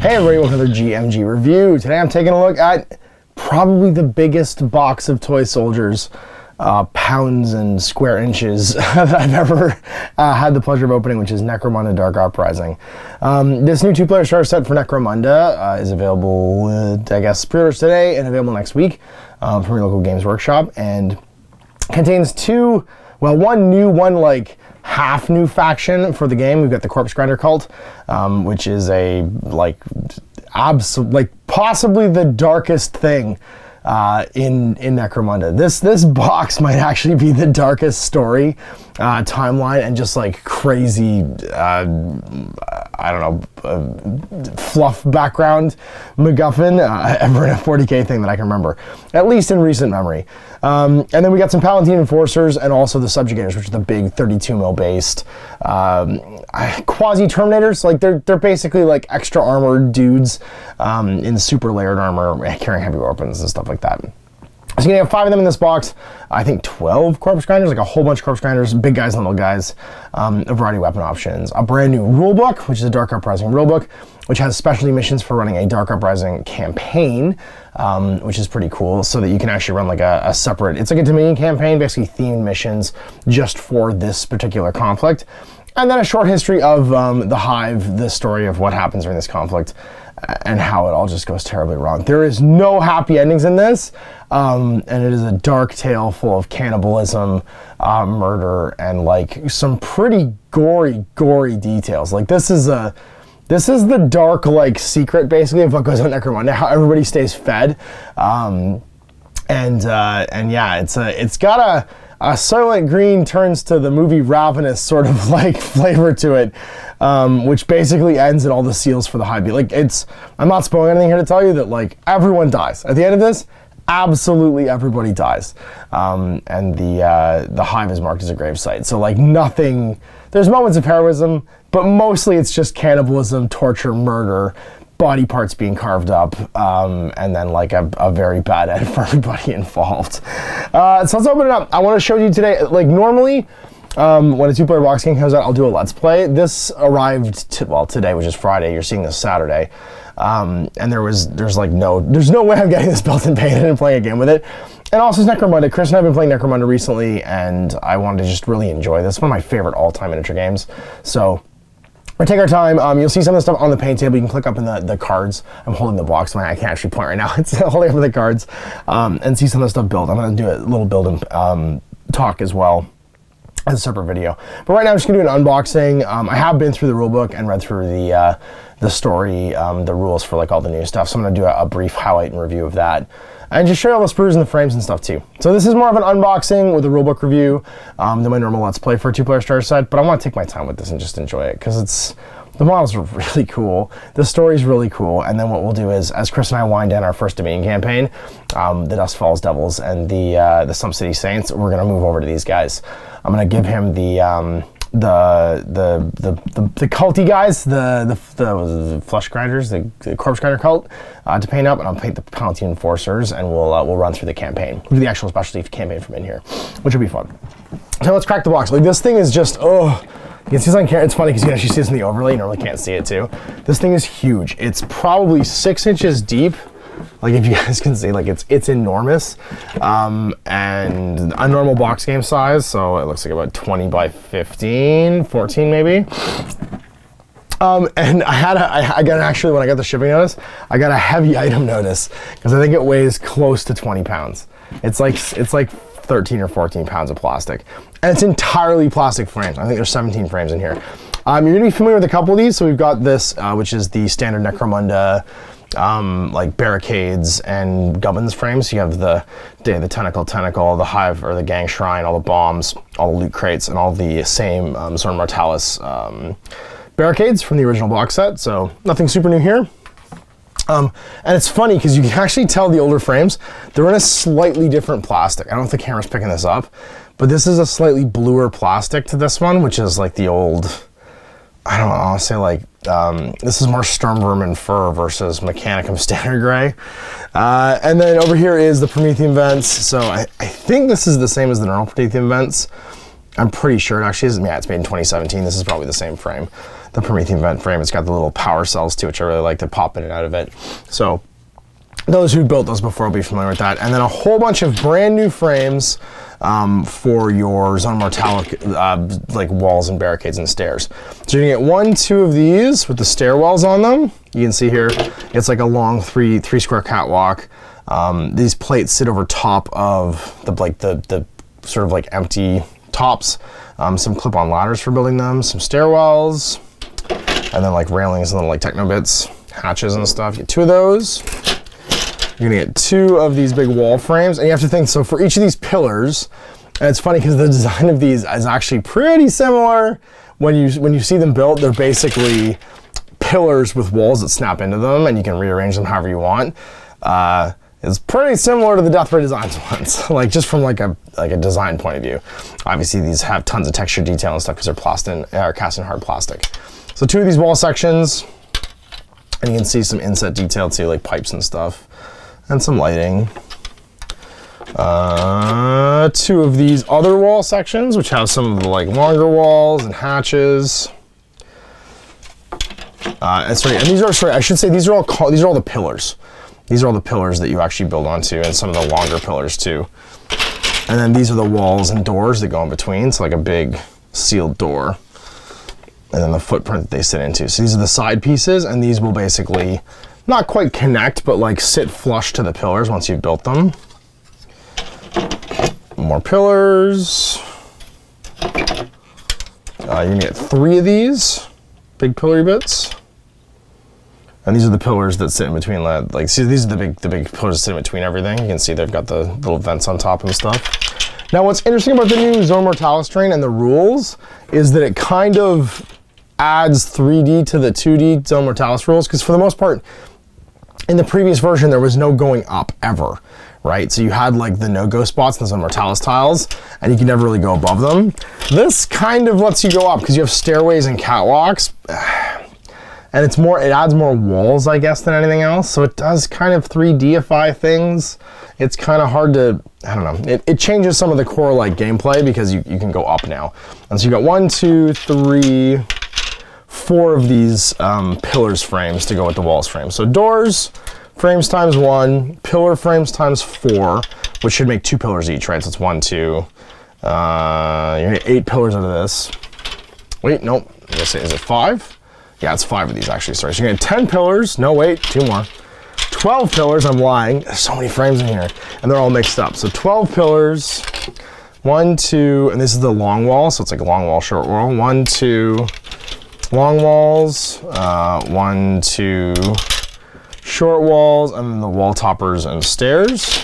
Hey everybody, welcome to the GMG review. Today I'm taking a look at probably the biggest box of toy soldiers, pounds and square inches that I've ever had the pleasure of opening, which is Necromunda Dark Uprising. This new 2-player starter set for Necromunda is available, I guess, pre-orders today and available next week from your local Games Workshop, and contains one new, one like half new faction for the game. We've got the Corpse Grinder Cult, which is a possibly the darkest thing in Necromunda. This box might actually be the darkest story timeline and just like crazy I don't know, fluff background MacGuffin ever in a 40k thing that I can remember, at least in recent memory. And then we got some Palatine Enforcers and also the Subjugators, which are the big 32 mil based quasi Terminators. Like they're basically like extra armored dudes in super layered armor carrying heavy weapons and stuff like that. So you're gonna have 5 of them in this box. I think 12 Corpse Grinders, like a whole bunch of Corpse Grinders, big guys and little guys, a variety of weapon options, a brand new rulebook, which is a Dark Uprising rulebook, which has specialty missions for running a Dark Uprising campaign, which is pretty cool, so that you can actually run like a separate, it's like a Dominion campaign, basically themed missions just for this particular conflict. And then a short history of the Hive, the story of what happens during this conflict, and how it all just goes terribly wrong. There is no happy endings in this, and it is a dark tale full of cannibalism, murder, and like some pretty gory details. Like this is the dark like secret basically of what goes on Necromunda, how everybody stays fed, and yeah, it's got a Soylent Green turns to the movie Ravenous sort of like flavor to it, which basically ends at all the seals for the Hive. Like I'm not spoiling anything here to tell you that like everyone dies at the end of this. Absolutely everybody dies, and the Hive is marked as a gravesite. So like nothing. There's moments of heroism, but mostly it's just cannibalism, torture, murder, body parts being carved up, and then like a very bad end for everybody involved. So let's open it up. I want to show you today, like normally when a 2-player box game comes out, I'll do a Let's Play. This arrived today, which is Friday. You're seeing this Saturday, and there's no way I'm getting this built and painted and playing a game with it. And also it's Necromunda. Chris and I have been playing Necromunda recently, and I wanted to just really enjoy this. One of my favorite all-time miniature games. So we'll take our time. You'll see some of the stuff on the paint table. You can click up in the cards. I'm holding the box. I can't actually point right now. It's holding up in the cards, and see some of the stuff built. I'm going to do a little build and talk as well as a separate video. But right now I'm just going to do an unboxing. I have been through the rulebook and read through the story, the rules for like all the new stuff. So I'm going to do a brief highlight and review of that, and just show you all the sprues and the frames and stuff too. So this is more of an unboxing with a rulebook review than my normal Let's Play for a 2-player starter set, but I want to take my time with this and just enjoy it, because the models are really cool, the story's really cool, and then what we'll do is, as Chris and I wind down our first Dominion campaign, the Dust Falls Devils and the Slum City Saints, we're going to move over to these guys. I'm going to give him the culty guys, the flesh grinders, the Corpse Grinder Cult, to paint up, and I'll paint the Palatine Enforcers, and we'll run through the campaign. We'll do the actual specialty campaign from in here, which will be fun. So let's crack the box. Like this thing is just, you can see this on camera. It's funny because you can actually see this in the overlay. You normally can't see it too. This thing is huge. It's probably 6 inches deep. Like if you guys can see, like it's enormous, and a normal box game size, so it looks like about 20 by 15, 14 maybe. And I got actually, when I got the shipping notice, I got a heavy item notice because I think it weighs close to 20 pounds. It's like 13 or 14 pounds of plastic, and it's entirely plastic frames. I think there's 17 frames in here. You're gonna be familiar with a couple of these. So we've got this, which is the standard Necromunda, like barricades and gubbins frames. So you have the Day of the Tentacle, the Hive or the Gang Shrine, all the bombs, all the loot crates, and all the same sort of Mortalis barricades from the original box set. So nothing super new here. And it's funny because you can actually tell the older frames, they're in a slightly different plastic. I don't know if the camera's picking this up, but this is a slightly bluer plastic to this one, which is like the old, I don't know, I'll say like, this is more Sturmvermin fur versus Mechanicum standard gray. And then over here is the Promethean vents. So I think this is the same as the normal Promethean vents. I'm pretty sure it actually is. Yeah, it's made in 2017. This is probably the same frame. the Promethean vent frame. It's got the little power cells too, which I really like to pop in and out of it. So those who built those before will be familiar with that. And then a whole bunch of brand new frames for your Zone Mortale like walls and barricades and stairs. So you're gonna get 1, 2 of these with the stairwells on them. You can see here, it's like a long three square catwalk. These plates sit over top of the sort of like empty tops. Some clip-on ladders for building them, some stairwells, and then like railings and little like techno bits, hatches and stuff. You get 2 of those. You're gonna get 2 of these big wall frames, and you have to think, so for each of these pillars, and it's funny because the design of these is actually pretty similar. When you see them built, they're basically pillars with walls that snap into them, and you can rearrange them however you want. It's pretty similar to the Death Ray Designs ones, like just from like a design point of view. Obviously, these have tons of texture detail and stuff because they're cast in hard plastic. So 2 of these wall sections, and you can see some inset detail too, like pipes and stuff. And some lighting. 2 of these other wall sections, which have some of the like longer walls and hatches. And these are, I should say these are all the pillars. These are all the pillars that you actually build onto, and some of the longer pillars too. And then these are the walls and doors that go in between. So like a big sealed door. And then the footprint that they sit into. So these are the side pieces, and these will basically not quite connect, but like sit flush to the pillars once you've built them. More pillars. You're gonna get 3 of these big pillar bits. And these are the pillars that sit in between, like, see, these are the big pillars that sit in between everything. You can see they've got the little vents on top and stuff. Now, what's interesting about the new Zone Mortalis terrain and the rules is that it kind of adds 3D to the 2D Zone Mortalis rules, because for the most part, in the previous version, there was no going up ever, right? So you had like the no-go spots in the Zone Mortalis tiles, and you could never really go above them. This kind of lets you go up because you have stairways and catwalks, and it adds more walls, I guess, than anything else. So it does kind of 3D-ify things. It's kind of hard to, I don't know. It changes some of the core like gameplay because you can go up now. And so you got 1, 2, 3, 4 of these pillars frames to go with the walls frames. So doors frames times 1, pillar frames times 4, which should make 2 pillars each, right? So it's 1, 2. You're gonna get 8 pillars out of this. Wait, nope. I'm gonna say, is it 5? Yeah, it's 5 of these actually. Sorry. So you're gonna get 10 pillars. No, wait, 2 more. 12 pillars. I'm lying. There's so many frames in here, and they're all mixed up. So 12 pillars. 1, 2, and this is the long wall. So it's like a long wall, short wall. 1, 2. Long walls, 1, 2 short walls, and then the wall toppers and stairs.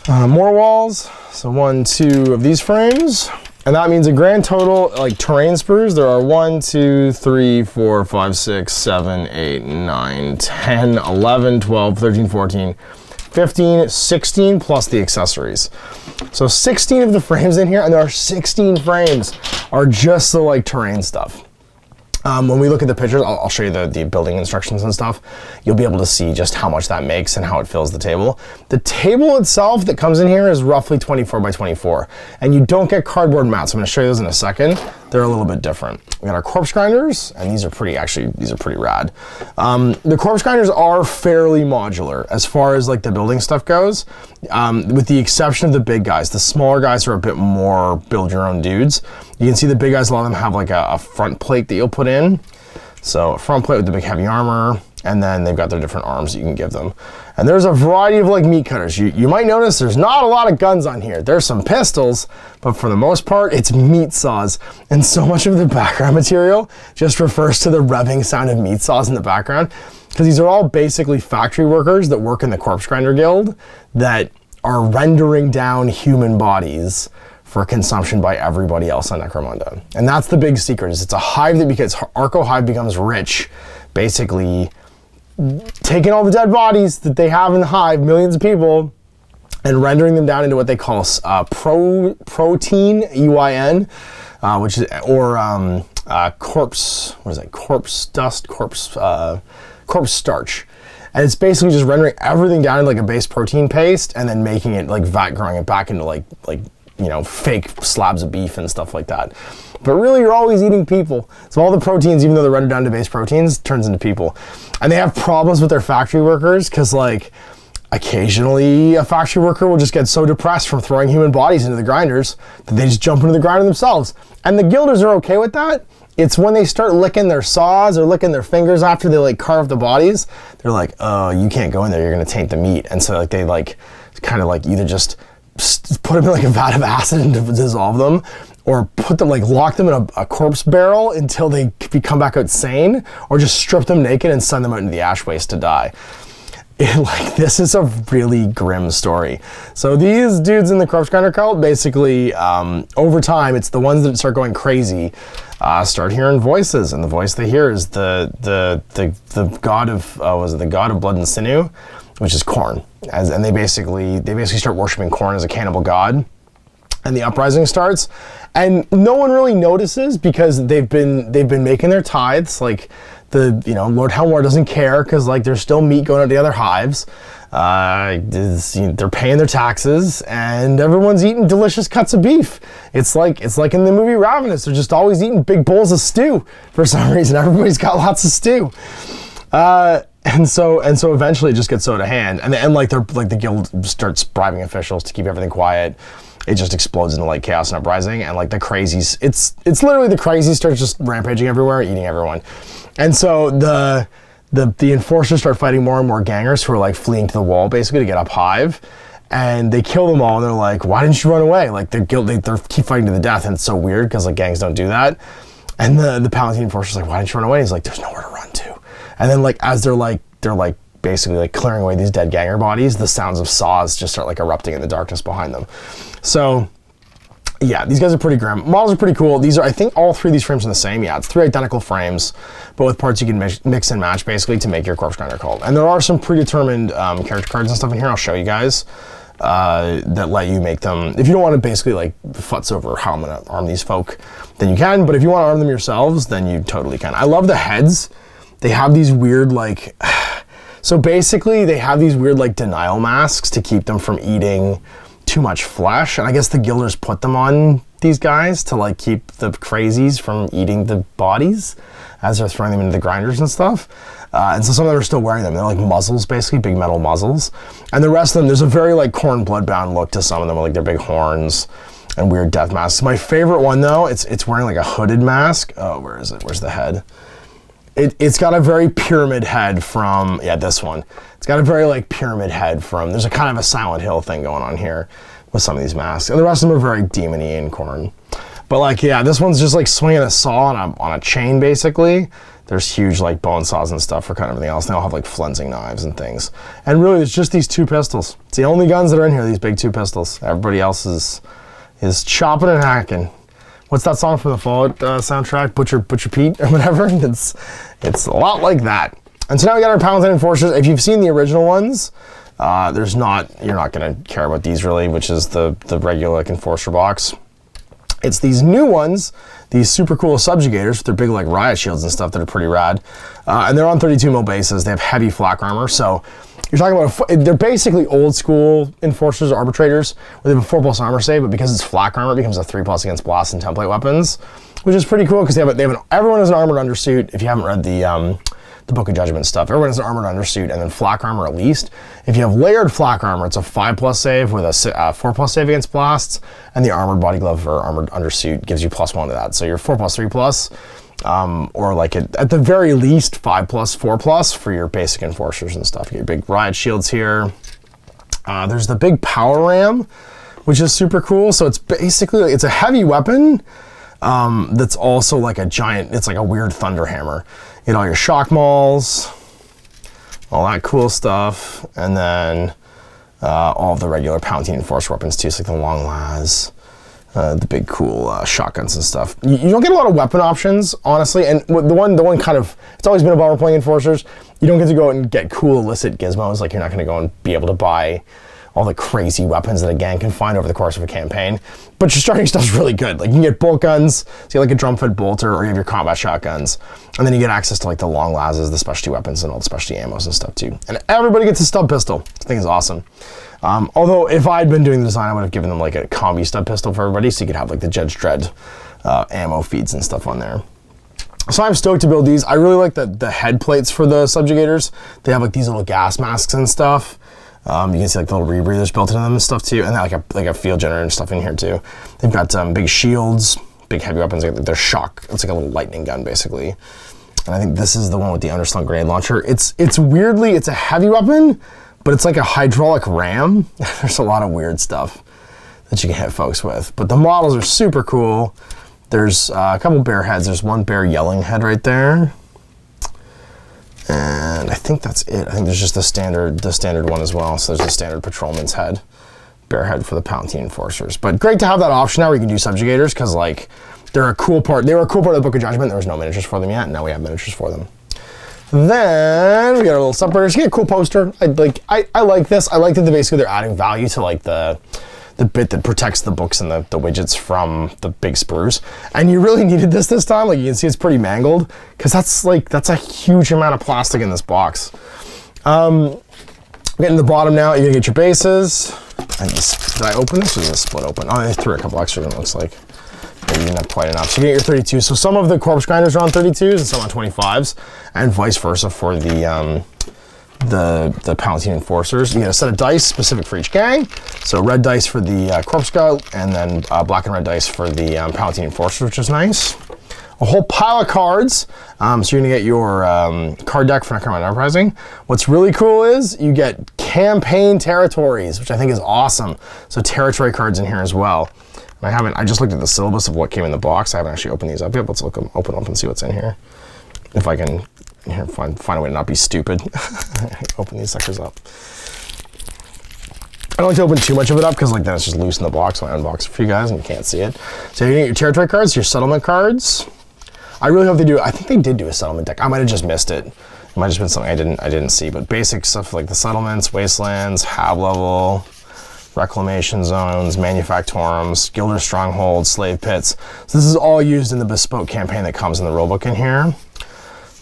More walls, so 1, 2 of these frames. And that means a grand total, like terrain sprues, there are 1, 2, 3, 4, 5, 6, 7, 8, 9, 10, 11, 12, 13, 14, 15, 16 plus the accessories. So 16 of the frames in here, and there are 16 frames are just the like terrain stuff. When we look at the pictures, I'll show you the building instructions and stuff. You'll be able to see just how much that makes and how it fills the table. The table itself that comes in here is roughly 24 by 24, and you don't get cardboard mats. I'm going to show you those in a second. They're a little bit different. We got our corpse grinders, and these are pretty rad. The corpse grinders are fairly modular as far as like the building stuff goes, with the exception of the big guys. The smaller guys are a bit more build your own dudes. You can see the big guys, a lot of them have like a front plate that you'll put in. So a front plate with the big heavy armor, and then they've got their different arms that you can give them. And there's a variety of like meat cutters. You might notice there's not a lot of guns on here. There's some pistols, but for the most part, it's meat saws. And so much of the background material just refers to the revving sound of meat saws in the background, because these are all basically factory workers that work in the Corpse Grinder Guild that are rendering down human bodies for consumption by everybody else on Necromunda. And that's the big secret, is it's a hive that, because Arco Hive becomes rich, basically taking all the dead bodies that they have in the hive, millions of people, and rendering them down into what they call protein, EYN, which is, or corpse, what is that? Corpse dust, corpse starch. And it's basically just rendering everything down into like a base protein paste, and then making it like vat growing it back into like you know, fake slabs of beef and stuff like that. But really, you're always eating people. So all the proteins, even though they're rendered down to base proteins, turns into people. And they have problems with their factory workers because, like, occasionally a factory worker will just get so depressed from throwing human bodies into the grinders that they just jump into the grinder themselves. And the guilders are okay with that. It's when they start licking their saws or licking their fingers after they like carve the bodies, they're like, oh, you can't go in there, you're gonna taint the meat. And so like they like kind of like either just put them in like a vat of acid and dissolve them, or put them like lock them in a corpse barrel until they come back out sane, or just strip them naked and send them out into the ash waste to die. Like, this is a really grim story. So these dudes in the corpse grinder cult, basically, over time, it's the ones that start going crazy, start hearing voices, and the voice they hear is the god of was it the god of blood and sinew, which is corn. And they basically start worshiping corn as a cannibal god. And the uprising starts, and no one really notices because they've been making their tithes. Like, Lord Helmore doesn't care because like there's still meat going out to the other hives. They're paying their taxes, and everyone's eating delicious cuts of beef. It's like in the movie Ravenous. They're just always eating big bowls of stew for some reason. Everybody's got lots of stew. And so eventually it just gets so out of hand, and the guild starts bribing officials to keep everything quiet. It just explodes into like chaos and uprising, and like the crazies, it's literally the crazies start just rampaging everywhere, eating everyone. And so the enforcers start fighting more and more gangers who are like fleeing to the wall basically to get up Hive, and they kill them all, and they're like, why didn't you run away? Like they keep fighting to the death, and it's so weird because like gangs don't do that. And the Palatine enforcer's like, why didn't you run away? And he's like, there's nowhere to run to. And then like as they're basically like clearing away these dead ganger bodies, the sounds of saws just start like erupting in the darkness behind them. So yeah, these guys are pretty grim. Models are pretty cool. These are, I think all three of these frames are the same. Yeah, it's 3 identical frames, but with parts you can mix and match basically to make your corpse grinder cult. And there are some predetermined character cards and stuff in here. I'll show you guys that let you make them. If you don't want to basically like futz over how I'm gonna arm these folk, then you can. But if you want to arm them yourselves, then you totally can. I love the heads. They have these weird like. So basically, they have these weird like denial masks to keep them from eating too much flesh, and I guess the guilders put them on these guys to like keep the crazies from eating the bodies as they're throwing them into the grinders and stuff. And so some of them are still wearing them. They're like muzzles, basically, big metal muzzles. And the rest of them, there's a very like corn bloodbound look to some of them, like their big horns and weird death masks. My favorite one though, it's wearing like a hooded mask. Oh, where is it? Where's the head? It's got a very pyramid head from, yeah, this one. It's got a very like pyramid head from, there's a kind of a Silent Hill thing going on here with some of these masks. And the rest of them are very demony and corn. But like, yeah, this one's just like swinging a saw on a chain basically. There's huge like bone saws and stuff for kind of everything else. They all have like flensing knives and things. And really it's just these 2 pistols. It's the only guns that are in here, these big 2 pistols. Everybody else is chopping and hacking. What's that song from the Fallout soundtrack? Butcher Pete or whatever. It's a lot like that. And so now we got our Palatine Enforcers. If you've seen the original ones, you're not gonna care about these really, which is the regular like Enforcer box. It's these new ones, these super cool subjugators with their big like riot shields and stuff that are pretty rad. And they're on 32 mil bases. They have heavy flak armor, so you're talking about, they're basically old school enforcers or arbitrators where they have a 4+ armor save, but because it's flak armor, it becomes a 3+ against blasts and template weapons, which is pretty cool because everyone has an armored undersuit. If you haven't read the Book of Judgment stuff, everyone has an armored undersuit and then flak armor at least. If you have layered flak armor, it's a 5+ save with a 4+ save against blasts, and the armored body glove or armored undersuit gives you +1 to that. So you're 4+, 3+. Or like at the very least 5+, 4+ for your basic enforcers and stuff. You get your big riot shields here. There's the big power ram, which is super cool. So it's basically, it's a heavy weapon that's also like a giant, it's like a weird thunder hammer. You know, your shock mauls, all that cool stuff. And then all of the regular Palatine Enforcer weapons too, so like the long las. The big cool shotguns and stuff. You don't get a lot of weapon options, honestly, and the one kind of, it's always been a bummer playing Enforcers. You don't get to go out and get cool illicit gizmos, like you're not going to go and be able to buy all the crazy weapons that a gang can find over the course of a campaign. But your starting stuff's really good. Like you can get bolt guns, so you get like a drum-fed bolter, or you have your combat shotguns, and then you get access to like the long lasses, the specialty weapons, and all the specialty ammos and stuff too. And everybody gets a stub pistol. This thing is awesome. Although if I'd been doing the design, I would have given them like a combi stub pistol for everybody, so you could have like the Judge Dredd ammo feeds and stuff on there. So I'm stoked to build these. I really like the head plates for the subjugators. They have like these little gas masks and stuff. You can see like the little rebreathers built into them and stuff too, and then like a field generator and stuff in here too. They've got big shields, big heavy weapons. Like they're shock. It's like a little lightning gun basically. And I think this is the one with the underslung grenade launcher. It's weirdly, it's a heavy weapon, but it's like a hydraulic ram. There's a lot of weird stuff that you can hit folks with. But the models are super cool. There's a couple bear heads. There's one bear yelling head right there. And I think that's it. I think there's just the standard one as well. So there's the standard patrolman's head, bear head for the Palatine Enforcers. But great to have that option now where you can do subjugators, because like they're a cool part. They were a cool part of the Book of Judgment. There was no miniatures for them yet. Now we have miniatures for them. Then we got our little separators. You get a cool poster. I like this. I like that basically they're adding value to like the bit that protects the books and the widgets from the big sprues. And you really needed this time. Like you can see it's pretty mangled, because that's a huge amount of plastic in this box. Getting to the bottom now, you're gonna get your bases. Did I open this or is it split open? Oh, I threw a couple extras in, it looks like. Maybe you didn't have quite enough. So you get your 32. So some of the corpse grinders are on 32s and some on 25s, and vice versa for the Palatine Enforcers. You get a set of dice specific for each gang. So red dice for the Corpse Scout, and then black and red dice for the Palatine Enforcers, which is nice. A whole pile of cards. So you're gonna get your card deck for Necromunda Uprising. What's really cool is you get campaign territories, which I think is awesome. So territory cards in here as well. And I just looked at the syllabus of what came in the box. I haven't actually opened these up yet. Let's open up and see what's in here. If I can find a way to not be stupid. Open these suckers up. I don't like to open too much of it up because like then it's just loose in the box when I unbox it for you guys and you can't see it. So you get your territory cards, your settlement cards. I really hope they do. I think they did do a settlement deck. I might have just missed it. It might have just been something I didn't see. But basic stuff like the settlements, wastelands, hab level, reclamation zones, manufactorums, gilder strongholds, slave pits. So this is all used in the bespoke campaign that comes in the rulebook in here.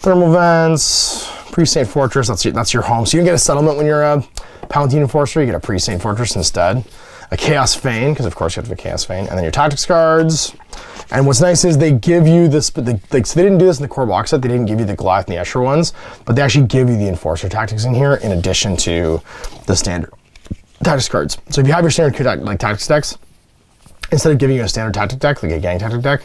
Thermal vents, pre-Saint Fortress, that's your home. So you can get a settlement when you're a Palatine Enforcer, you get a pre-Saint Fortress instead. A Chaos Fane, because of course you have to have a Chaos Fane, and then your tactics cards. And what's nice is they give you this, so they didn't do this in the core box set, they didn't give you the Goliath and the Escher ones, but they actually give you the Enforcer tactics in here in addition to the standard tactics cards. So if you have your standard like tactics decks, instead of giving you a standard tactic deck, like a gang tactic deck,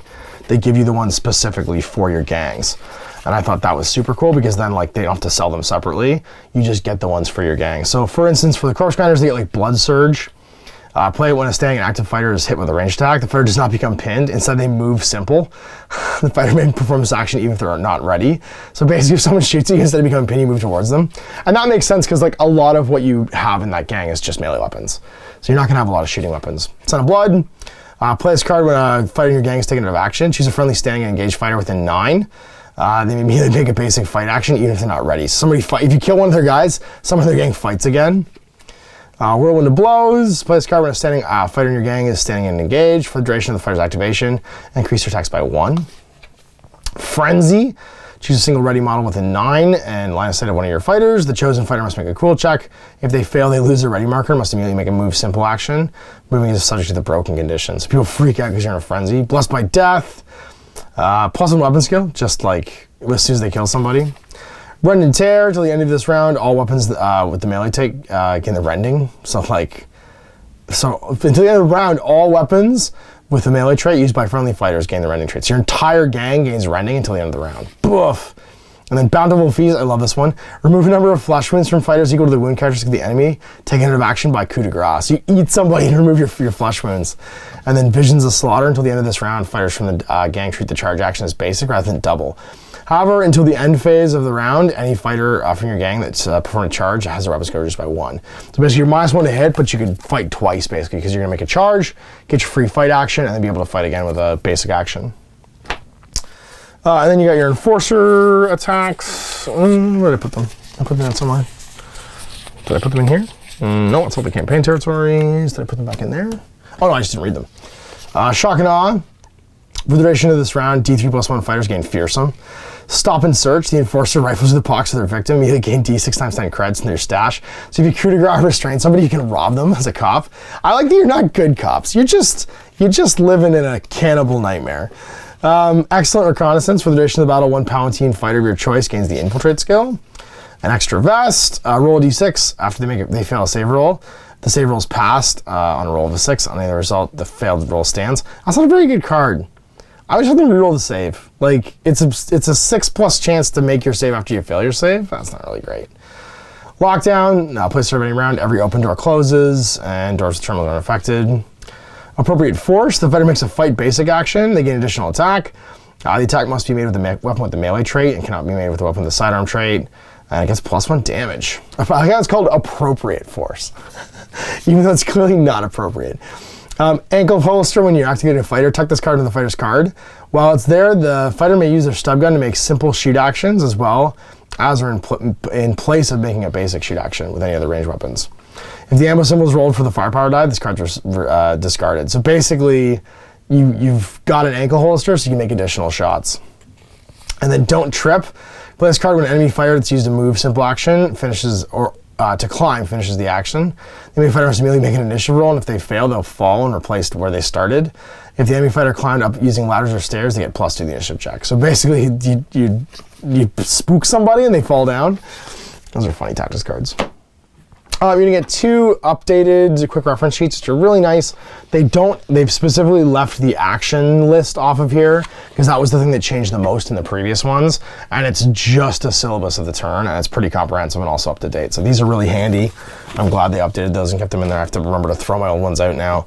they give you the ones specifically for your gangs. And I thought that was super cool because then like they don't have to sell them separately. You just get the ones for your gang. So for instance, for the Corpse Grinders, they get like Blood Surge. Play it when a standing and active fighter is hit with a ranged attack. The fighter does not become pinned. Instead, they move simple. The fighter may perform this action even if they're not ready. So basically, if someone shoots you, instead of becoming pinned, you move towards them. And that makes sense because like a lot of what you have in that gang is just melee weapons. So you're not gonna have a lot of shooting weapons. Son of Blood. Play this card when a fighter in your gang is taken out of action. Choose a friendly standing and engaged fighter within 9. They immediately make a basic fight action even if they're not ready. So if you kill one of their guys, some of their gang fights again. Whirlwind of Blows. Play this card when a standing fighter in your gang is standing and engaged. For the duration of the fighter's activation, increase your attacks by 1. Frenzy. Choose a single ready model within 9 and line of sight of one of your fighters. The chosen fighter must make a cool check. If they fail, they lose their ready marker and must immediately make a move simple action. Moving is subject to the broken conditions. People freak out because you're in a frenzy. Blessed by Death. +1 weapon skill, just like as soon as they kill somebody. Rend and Tear till the end of this round. All weapons with the melee take gain the rending. So until the end of the round, all weapons with the melee trait used by friendly fighters gain the rending trait. So your entire gang gains rending until the end of the round. Boof. And then Bountiful Feast, I love this one. Remove a number of flesh wounds from fighters equal to the wound characteristic of the enemy, taken out of action by coup de grace. So you eat somebody and remove your flesh wounds. And then Visions of Slaughter until the end of this round. Fighters from the gang treat the charge action as basic rather than double. However, until the end phase of the round, any fighter from your gang that's performing a charge has their weapon skill reduced by 1. So basically you're -1 to hit, but you can fight twice basically because you're gonna make a charge, get your free fight action, and then be able to fight again with a basic action. And then you got your Enforcer attacks. Where did I put them? I put them in somewhere. Did I put them in here? No, it's all the campaign territories. Did I put them back in there? Oh no, I just didn't read them. Shock and Awe. For the duration of this round, D3+1 fighters gain Fearsome. Stop and search. The enforcer rifles the pox of their victim. You gain D6 times 10 creds in their stash. So if you coup de grace or restrain somebody, you can rob them as a cop. I like that you're not good cops. You're just living in a cannibal nightmare. Excellent reconnaissance. For the duration of the battle, one Palatine fighter of your choice gains the infiltrate skill. An extra vest. Roll a D6 after they fail a save roll. The save roll is passed on a roll of a 6. On the result, the failed roll stands. That's not a very good card. I wish I could reroll the save. Like, it's a 6+ chance to make your save after you fail your save. That's not really great. Lockdown. Now place surveying round. Every open door closes, and doors terminally unaffected. Appropriate force. The fighter makes a fight basic action. They gain additional attack. The attack must be made with a weapon with the melee trait and cannot be made with a weapon with the sidearm trait. And it gets +1 damage. I like how it's called appropriate force, even though it's clearly not appropriate. Ankle holster. When you're activating a fighter, tuck this card in the fighter's card. While it's there, the fighter may use their stub gun to make simple shoot actions as well as are in place of making a basic shoot action with any other ranged weapons. If the ammo symbol is rolled for the firepower die, this card's discarded. So basically, you've got an ankle holster so you can make additional shots. And then don't trip. Play this card when an enemy fighter that's used a move simple action finishes, or to climb finishes the action. The enemy fighter must immediately make an initiative roll, and if they fail, they'll fall and replace where they started. If the enemy fighter climbed up using ladders or stairs, they get +2 to the initiative check. So basically, you spook somebody and they fall down. Those are funny tactics cards. You're gonna get 2 updated quick reference sheets, which are really nice. They've specifically left the action list off of here because that was the thing that changed the most in the previous ones. And it's just a syllabus of the turn, and it's pretty comprehensive and also up to date. So these are really handy. I'm glad they updated those and kept them in there. I have to remember to throw my old ones out now.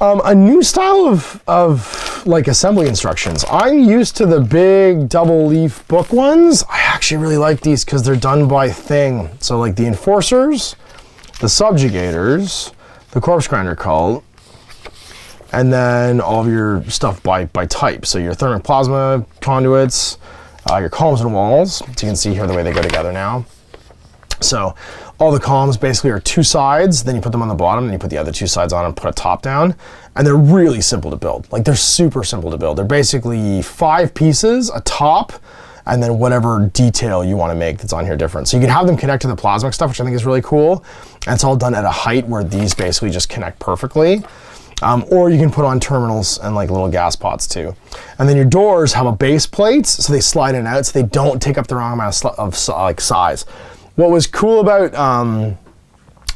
A new style of like assembly instructions. I'm used to the big double leaf book ones. I actually really like these because they're done by thing. So like the enforcers, the subjugators, the corpse grinder cult, and then all of your stuff by type. So your thermic plasma conduits, your columns and walls. So you can see here the way they go together now. So all the columns basically are 2 sides, then you put them on the bottom, then you put the other 2 sides on and put a top down. And they're really simple to build. Like, they're super simple to build. They're basically 5 pieces, a top, and then whatever detail you want to make that's on here different. So you can have them connect to the plasmic stuff, which I think is really cool. And it's all done at a height where these basically just connect perfectly. Or you can put on terminals and like little gas pots too. And then your doors have a base plate, so they slide in and out, so they don't take up the wrong amount of size. What was cool about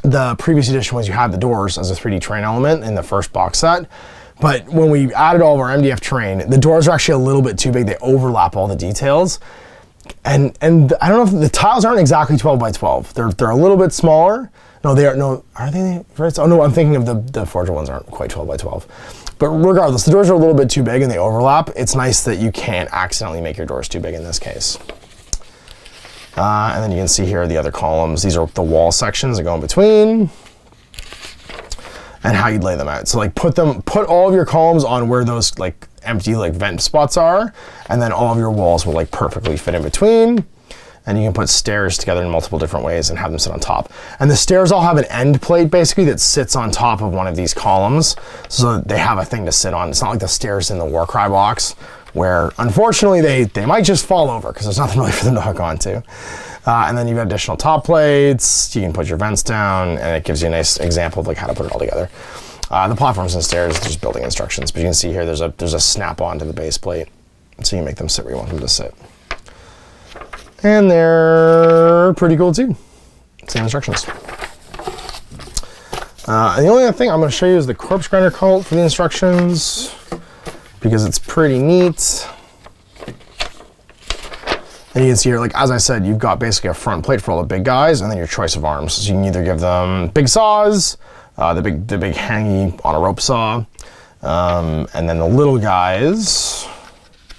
the previous edition was you had the doors as a 3D terrain element in the first box set. But when we added all of our MDF terrain, the doors are actually a little bit too big. They overlap all the details. And I don't know if the tiles aren't exactly 12 by 12. They're a little bit smaller. No, they are. No, are they? Oh no, I'm thinking of the Forger ones aren't quite 12 by 12. But regardless, the doors are a little bit too big and they overlap. It's nice that you can't accidentally make your doors too big in this case. And then you can see here the other columns. These are the wall sections that go in between, and how you'd lay them out. So like put all of your columns on where those like empty like vent spots are, and then all of your walls will like perfectly fit in between. And you can put stairs together in multiple different ways and have them sit on top. And the stairs all have an end plate basically that sits on top of one of these columns, so that they have a thing to sit on. It's not like the stairs in the Warcry box, where unfortunately they might just fall over because there's nothing really for them to hook onto. And then you've got additional top plates. You can put your vents down, and it gives you a nice example of like how to put it all together. The platforms and stairs are just building instructions, but you can see here there's a snap-on to the base plate, so you can make them sit where you want them to sit. And they're pretty cool too. Same instructions. And the only other thing I'm going to show you is the corpse grinder cult for the instructions, because it's pretty neat. And you can see here, like as I said, you've got basically a front plate for all the big guys, and then your choice of arms. So you can either give them big saws, the big hangy on a rope saw, and then the little guys.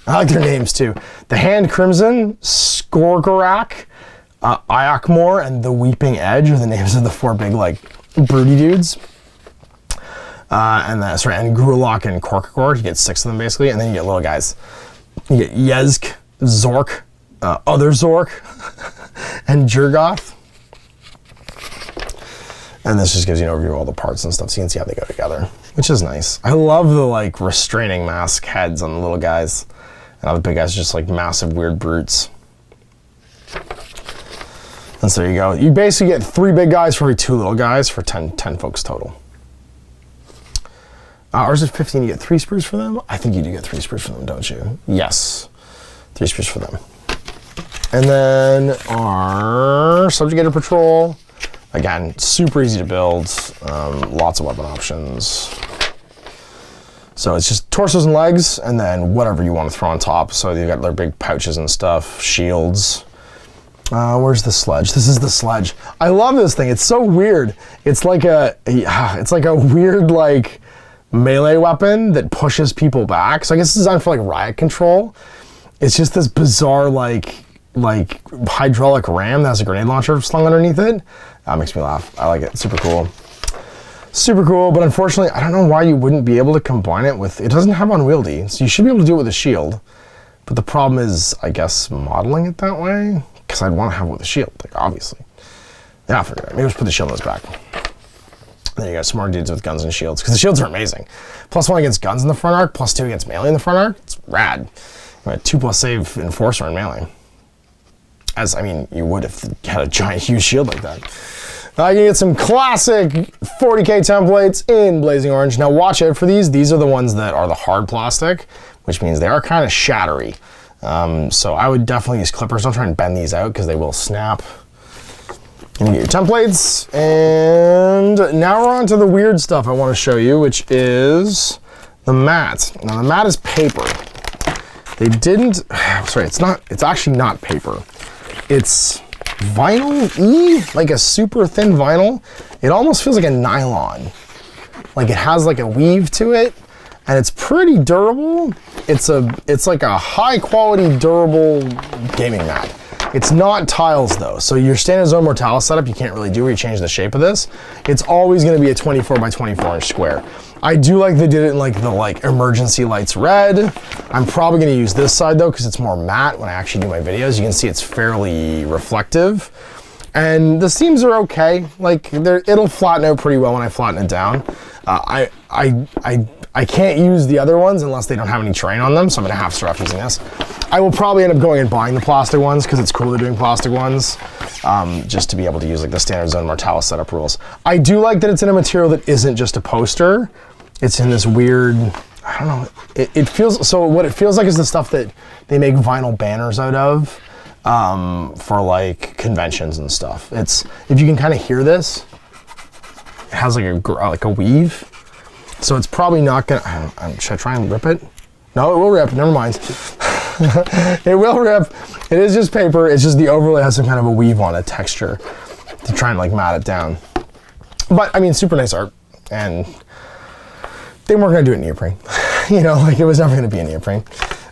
I like their names too. The Hand Crimson, Skorgorak, Iakmor, and the Weeping Edge are the names of the 4 big like broody dudes. And Grulok and Korkagor, you get 6 of them basically, and then you get little guys. You get Yezk, Zork, Other Zork, and Jurgoth. And this just gives you an overview of all the parts and stuff, so you can see how they go together, which is nice. I love the like restraining mask heads on the little guys. And all the big guys are just like massive weird brutes. And so there you go. You basically get 3 big guys for every 2 little guys for 10 folks total. Ours is 15, you get 3 sprues for them? I think you do get 3 sprues for them, don't you? Yes, 3 sprues for them. And then our Subjugator Patrol, again, super easy to build, lots of weapon options. So it's just torsos and legs, and then whatever you want to throw on top. So you've got their big pouches and stuff, shields. Where's the sledge? This is the sledge. I love this thing. It's so weird. It's like a weird like melee weapon that pushes people back. So I guess it's designed for like riot control. It's just this bizarre like hydraulic ram that has a grenade launcher slung underneath it. That makes me laugh. I like it. Super cool. Super cool, but unfortunately, I don't know why you wouldn't be able to combine it with, it doesn't have unwieldy, so you should be able to do it with a shield. But the problem is, I guess, modeling it that way, because I'd want to have it with a shield, like, obviously. Yeah, I forget it. Maybe just put the shield on his back. Then you got some more dudes with guns and shields, because the shields are amazing. +1 against guns in the front arc, +2 against melee in the front arc. It's rad. You got 2+ save Enforcer in melee. As, I mean, you would if you had a giant, huge shield like that. You can get some classic 40k templates in Blazing Orange. Now watch out for these. These are the ones that are the hard plastic, which means they are kind of shattery. So I would definitely use clippers. Don't try and bend these out because they will snap. And you get your templates. And now we're on to the weird stuff I want to show you, which is the mat. Now the mat is paper. They didn't, sorry, it's actually not paper. It's vinyl-y, like a super thin vinyl. It almost feels like a nylon. Like it has like a weave to it, and it's pretty durable. It's like a high quality, durable gaming mat. It's not tiles though, so your standard Zone Mortalis setup you can't really do where you change the shape of this. It's always gonna be a 24 by 24 inch square. I do like they did it in like the emergency lights red. I'm probably gonna use this side though because it's more matte when I actually do my videos. You can see it's fairly reflective. And the seams are okay. Like it'll flatten out pretty well when I flatten it down. I can't use the other ones unless they don't have any terrain on them, so I'm gonna have to start off using this. I will probably end up going and buying the plastic ones because it's cooler doing plastic ones, just to be able to use like the standard Zone Mortalis setup rules. I do like that it's in a material that isn't just a poster. It's in this weird, I don't know, it feels, so what it feels like is the stuff that they make vinyl banners out of for like conventions and stuff. It's, if you can kind of hear this, it has like a weave. So it's probably not gonna, should I try and rip it? No, it will rip, never mind. It will rip. It is just paper, it's just the overlay has some kind of a weave on it, texture, to try and like mat it down. But I mean, super nice art, and they weren't gonna do it in neoprene. You know, like it was never gonna be in neoprene.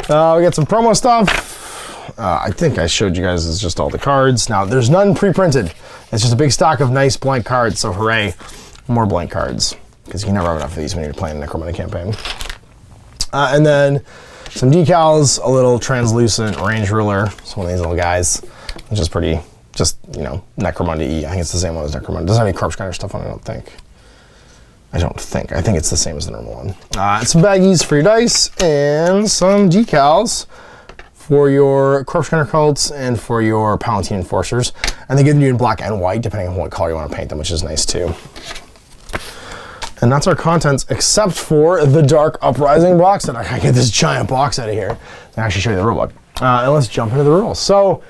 We got some promo stuff. I think I showed you guys is just all the cards. Now there's none pre-printed. It's just a big stock of nice blank cards, so hooray, more blank cards. Because you can never have enough of these when you're playing a Necromunda campaign. And then some decals, a little translucent range ruler. It's one of these little guys, which is pretty, just, you know, Necromunda-y. I think it's the same one as Necromunda. It doesn't have any corpse grinder stuff on it, I don't think. I think it's the same as the normal one. Some baggies for your dice, and some decals for your corpse grinder cults and for your Palatine Enforcers. And they give you in black and white, depending on what color you want to paint them, which is nice too. And that's our contents, except for the Dark Uprising box set. I gotta get this giant box out of here and actually show you the rulebook. And let's jump into the rules. So,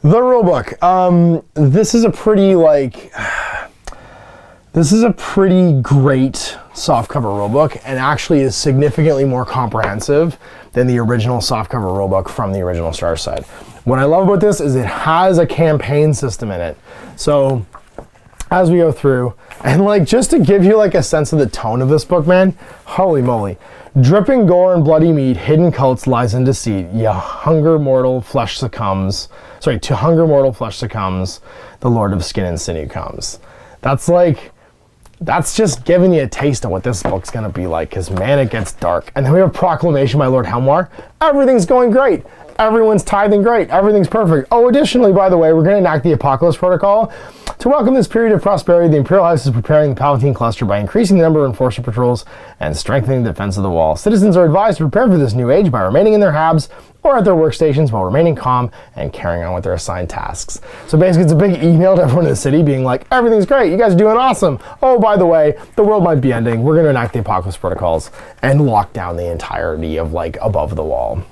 the rulebook. This is a pretty great softcover rulebook, and actually is significantly more comprehensive than the original softcover rulebook from the original starter set. What I love about this is it has a campaign system in it. So, as we go through, and like just to give you like a sense of the tone of this book, man, holy moly. Dripping gore and bloody meat, hidden cults, lies and deceit. To hunger mortal flesh succumbs, the Lord of Skin and Sinew comes. That's just giving you a taste of what this book's gonna be like, because man, it gets dark. And then we have Proclamation by Lord Helmwar. Everything's going great. everyone's tithing great. Everything's perfect. Oh, additionally, by the way, we're going to enact the Apocalypse Protocol. To welcome this period of prosperity, the Imperial House is preparing the Palatine Cluster by increasing the number of Enforcer patrols and strengthening the defense of the wall. Citizens are advised to prepare for this new age by remaining in their habs or at their workstations while remaining calm and carrying on with their assigned tasks. So basically, it's a big email to everyone in the city being like, everything's great, you guys are doing awesome. Oh, by the way, the world might be ending. We're going to enact the Apocalypse Protocols and lock down the entirety of, like, above the wall.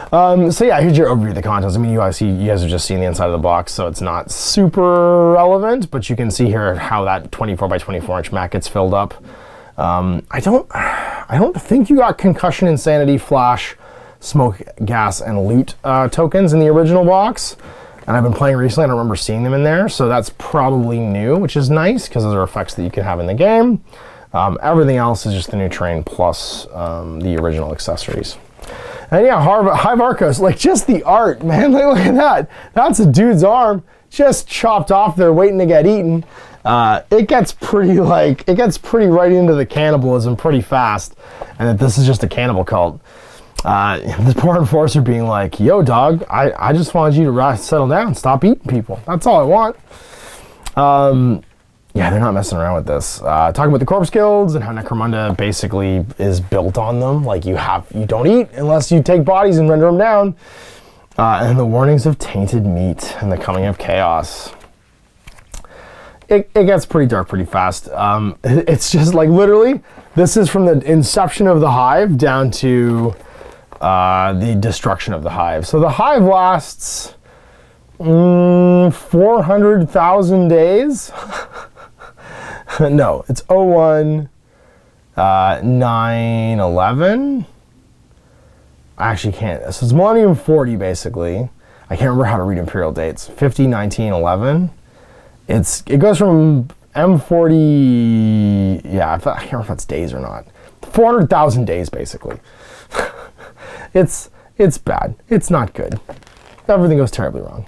So yeah, here's your overview of the contents. I mean, you guys have just seen the inside of the box, so it's not super relevant, but you can see here how that 24 by 24 inch map gets filled up. I don't think you got concussion, insanity, flash, smoke, gas, and loot tokens in the original box. And I've been playing recently, I don't remember seeing them in there, so that's probably new, which is nice, because those are effects that you can have in the game. Everything else is just the new terrain plus the original accessories. And yeah, Hive Arcos, like just the art, man, like, look at that. That's a dude's arm just chopped off there waiting to get eaten. It gets pretty right into the cannibalism pretty fast, and that this is just a cannibal cult. This poor enforcer being like, yo dog, I just wanted you to settle down, stop eating people. That's all I want. Yeah, they're not messing around with this. Talking about the corpse guilds and how Necromunda basically is built on them. Like you don't eat unless you take bodies and render them down. And the warnings of tainted meat and the coming of chaos. It gets pretty dark pretty fast. It's just like literally, this is from the inception of the Hive down to the destruction of the Hive. So the Hive lasts 400,000 days. No, it's 01, 9, 11. I actually can't. So it's Millennium 40, basically. I can't remember how to read Imperial dates. 50, 19, 11. It goes from M40, yeah, I can't remember if that's days or not. 400,000 days, basically. It's bad. It's not good. Everything goes terribly wrong.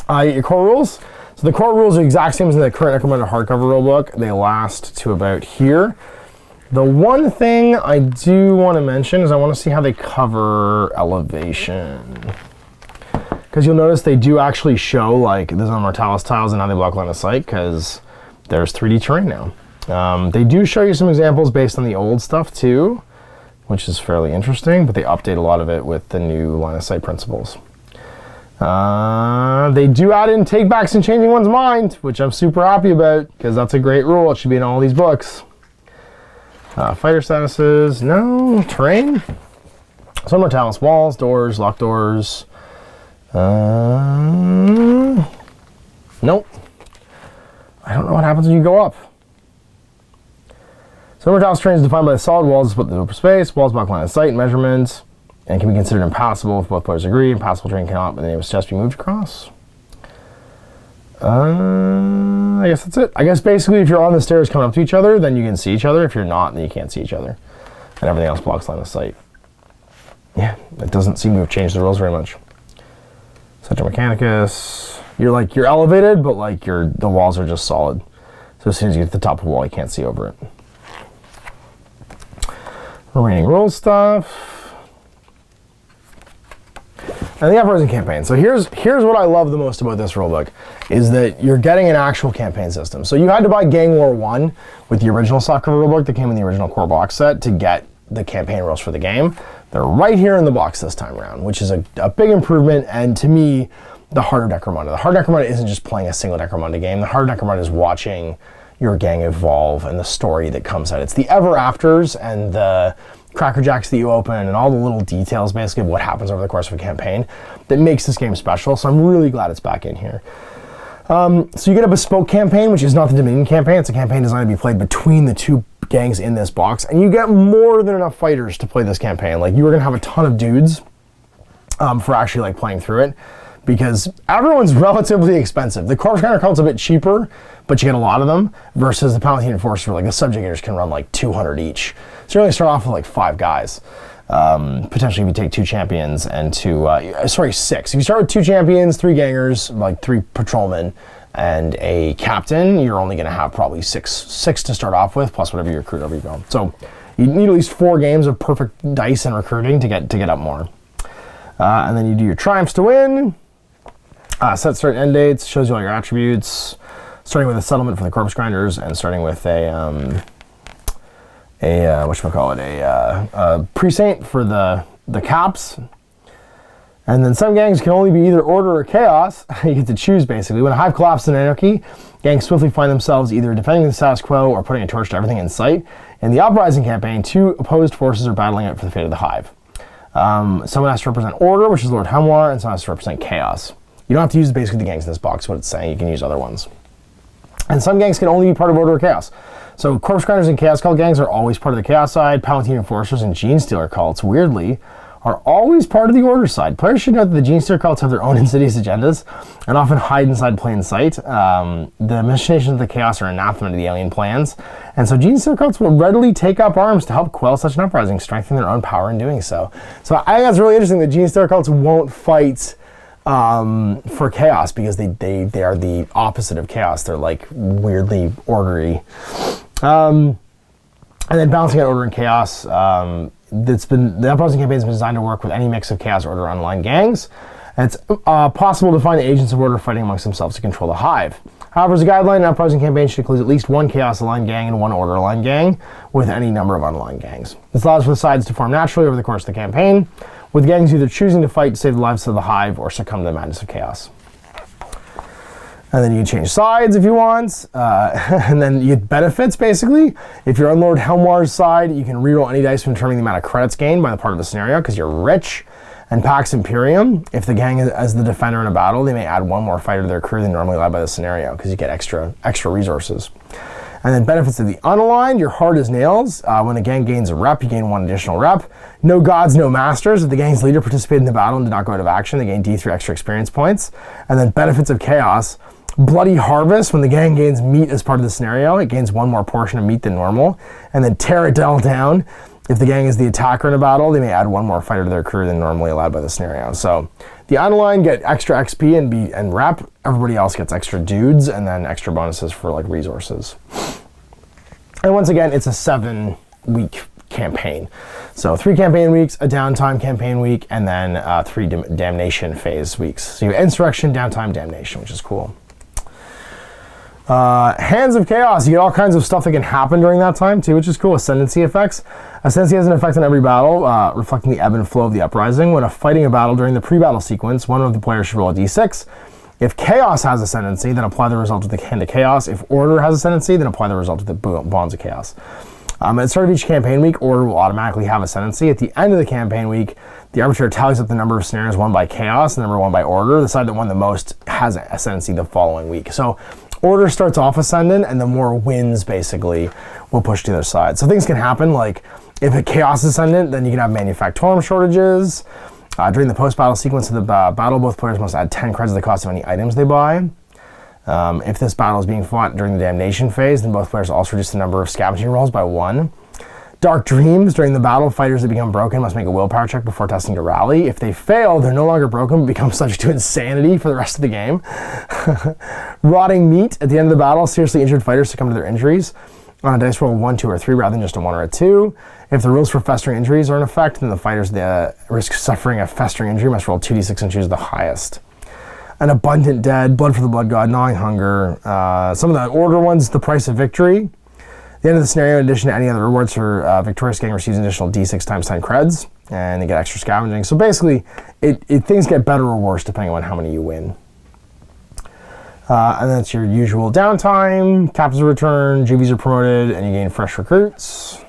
Your core rules. So the core rules are the exact same as in the current Necromunda hardcover rulebook. They last to about here. The one thing I do want to mention is I want to see how they cover elevation. Because you'll notice they do actually show, like, there's on Mortalis tiles and how they block line of sight, because there's 3D terrain now. They do show you some examples based on the old stuff too, which is fairly interesting, but they update a lot of it with the new line of sight principles. They do add in takebacks and changing one's mind, which I'm super happy about, because that's a great rule. It should be in all these books. Fighter statuses, no. Terrain. Some Mortalis walls, doors, locked doors. Nope. I don't know what happens when you go up. So Mortalis terrain is defined by the solid walls split the open space, walls block line of sight and measurement, and can be considered impassable if both players agree. Impassable terrain cannot, but the name of just be moved across. I guess that's it. I guess basically if you're on the stairs coming up to each other, then you can see each other. If you're not, then you can't see each other. And everything else blocks line of sight. Yeah, it doesn't seem to have changed the rules very much. Center Mechanicus. You're elevated, but like the walls are just solid. So as soon as you get to the top of the wall, you can't see over it. Remaining rules stuff. And the Uprising campaign. So here's what I love the most about this rulebook, is that you're getting an actual campaign system. So you had to buy Gang War 1 with the original soccer rulebook that came in the original core box set to get the campaign rules for the game. They're right here in the box this time around, which is a big improvement, and to me, the heart of Necromunda. The heart of Necromunda isn't just playing a single Necromunda game. The heart of Necromunda is watching your gang evolve and the story that comes out. It's the ever afters and the Cracker Jacks that you open and all the little details basically of what happens over the course of a campaign that makes this game special. So I'm really glad it's back in here. So you get a bespoke campaign, which is not the Dominion campaign. It's a campaign designed to be played between the two gangs in this box, and you get more than enough fighters to play this campaign. Like, you are gonna have a ton of dudes for actually like playing through it, because everyone's relatively expensive. The Corpse Counter Cult's a bit cheaper, but you get a lot of them, versus the Palatine Enforcer, like the Subjugators can run like 200 each. So you're only start off with like 5 guys. Potentially if you take 2 champions and 6. If you start with 2 champions, 3 gangers, like 3 patrolmen, and a captain, you're only gonna have probably six to start off with, plus whatever you recruit over you go. So You need at least 4 games of perfect dice and recruiting to get up more. And then you do your triumphs to win. Set start and end dates, shows you all your attributes, starting with a settlement for the corpse grinders, and starting with a presaint for the caps. And then some gangs can only be either order or chaos. You get to choose, basically. When a hive collapses in anarchy, gangs swiftly find themselves either defending the status quo or putting a torch to everything in sight. In the Uprising campaign, 2 opposed forces are battling it for the fate of the hive. Someone has to represent order, which is Lord Hemlar, and someone has to represent chaos. You don't have to use basically the gangs in this box, what it's saying. You can use other ones. And some gangs can only be part of order or chaos. So corpse grinders and chaos cult gangs are always part of the chaos side. Palatine enforcers and gene stealer cults, weirdly, are always part of the order side. Players should note that the gene stealer cults have their own insidious agendas and often hide inside plain sight. The machinations of the chaos are anathema to the alien plans, and so gene stealer cults will readily take up arms to help quell such an uprising, strengthening their own power in doing so. So I think that's really interesting that gene stealer cults won't fight for chaos, because they are the opposite of chaos. They're like weirdly ordery. And then balancing out order and chaos. The Uprising campaign has been designed to work with any mix of chaos, order, and online gangs. And it's possible to find the agents of order fighting amongst themselves to control the hive. However, as a guideline, an Uprising campaign should include at least 1 chaos aligned gang and 1 order aligned gang, with any number of unaligned gangs. This allows for the sides to form naturally over the course of the campaign, with gangs either choosing to fight to save the lives of the hive or succumb to the madness of chaos. And then you can change sides if you want. And then you get benefits, basically. If you're on Lord Helmar's side, you can reroll any dice from determining the amount of credits gained by the part of the scenario, because you're rich. And Pax Imperium, if the gang is as the defender in a battle, they may add 1 more fighter to their crew than normally allowed by the scenario, because you get extra resources. And then benefits of the unaligned, you're hard as nails. When a gang gains a rep, you gain 1 additional rep. No gods, no masters. If the gang's leader participated in the battle and did not go out of action, they gain D3 extra experience points. And then benefits of chaos, Bloody Harvest, when the gang gains meat as part of the scenario, it gains 1 more portion of meat than normal. And then Tear It Down, if the gang is the attacker in a battle, they may add 1 more fighter to their crew than normally allowed by the scenario. So the unaligned get extra XP and rep. Everybody else gets extra dudes and then extra bonuses for like resources. And once again, it's a 7-week campaign. So 3 campaign weeks, a downtime campaign week, and then 3 damnation phase weeks. So you have insurrection, downtime, damnation, which is cool. Hands of Chaos, you get all kinds of stuff that can happen during that time too, which is cool. Ascendancy effects. Ascendancy has an effect on every battle, reflecting the ebb and flow of the Uprising. When fighting a battle during the pre-battle sequence, 1 of the players should roll a d6. If Chaos has Ascendancy, then apply the result of the Hand of Chaos. If Order has Ascendancy, then apply the result of the Bonds of Chaos. At the start of each campaign week, Order will automatically have Ascendancy. At the end of the campaign week, the arbitrator tallies up the number of scenarios won by Chaos and the number won by Order. The side that won the most has Ascendancy the following week. So Order starts off ascendant, and the more wins, basically, will push to the other side. So things can happen, like if a Chaos Ascendant, then you can have Manufactorum shortages. During the post-battle sequence of the battle, both players must add 10 credits to the cost of any items they buy. If this battle is being fought during the Damnation phase, then both players also reduce the number of scavenging rolls by 1. Dark Dreams, during the battle, fighters that become broken must make a willpower check before testing to rally. If they fail, they're no longer broken, but become subject to insanity for the rest of the game. Rotting Meat, at the end of the battle, seriously injured fighters succumb to their injuries on a dice roll of 1, 2, or 3 rather than just a 1 or a 2. If the rules for festering injuries are in effect, then the fighters that risk suffering a festering injury must roll 2d6 and choose the highest. An Abundant Dead, Blood for the Blood God, Gnawing Hunger. Some of the Order ones, The Price of Victory. At the end of the scenario, in addition to any other rewards for victorious gang, receives an additional d6 times 10 creds, and they get extra scavenging. So basically, things get better or worse depending on how many you win. And that's your usual downtime, captains return, juvies are promoted, and you gain fresh recruits.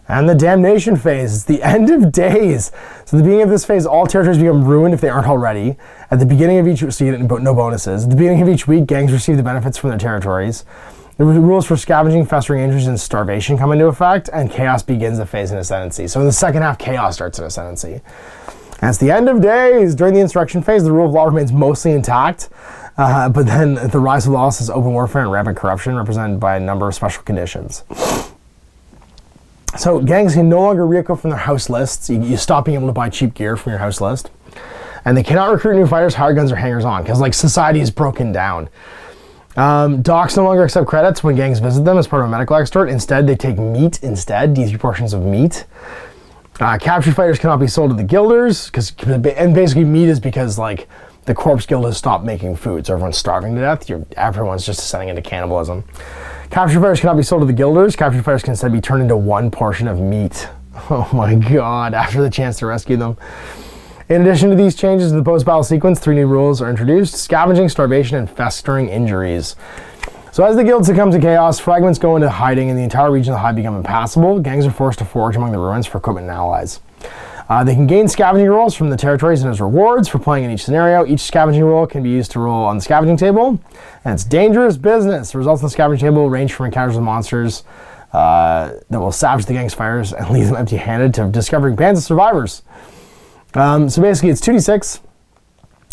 And the Damnation phase, it's the end of days. So at the beginning of this phase, all territories become ruined if they aren't already. At the beginning of each, so you get no bonuses. At the beginning of each week, gangs receive the benefits from their territories. The rules for scavenging, festering injuries, and starvation come into effect, and Chaos begins the phase in Ascendancy. So in the second half, Chaos starts in Ascendancy. And it's the end of days. During the Insurrection phase, the rule of law remains mostly intact, but then the rise of lawlessness is open warfare and rampant corruption, represented by a number of special conditions. So gangs can no longer reecho from their house lists. You stop being able to buy cheap gear from your house list. And they cannot recruit new fighters, hired guns, or hangers-on, because like society is broken down. Docks no longer accept credits when gangs visit them as part of a medical extort. Instead, they take meat instead, D3 portions of meat. Captured fighters cannot be sold to the guilders, and basically meat is because like the corpse guild has stopped making food, so everyone's starving to death. Everyone's just descending into cannibalism. Captured fighters cannot be sold to the guilders. Captured fighters can instead be turned into 1 portion of meat. Oh my god, after the chance to rescue them. In addition to these changes in the post-battle sequence, 3 new rules are introduced: scavenging, starvation, and festering injuries. So as the guild succumbs to chaos, fragments go into hiding and the entire region of the Hive become impassable. Gangs are forced to forage among the ruins for equipment and allies. They can gain scavenging rolls from the territories and as rewards for playing in each scenario. Each scavenging roll can be used to roll on the scavenging table, and it's dangerous business. The results on the scavenging table range from encounters with monsters that will savage the gang's fighters and leave them empty-handed to discovering bands of survivors. So basically it's 2d6.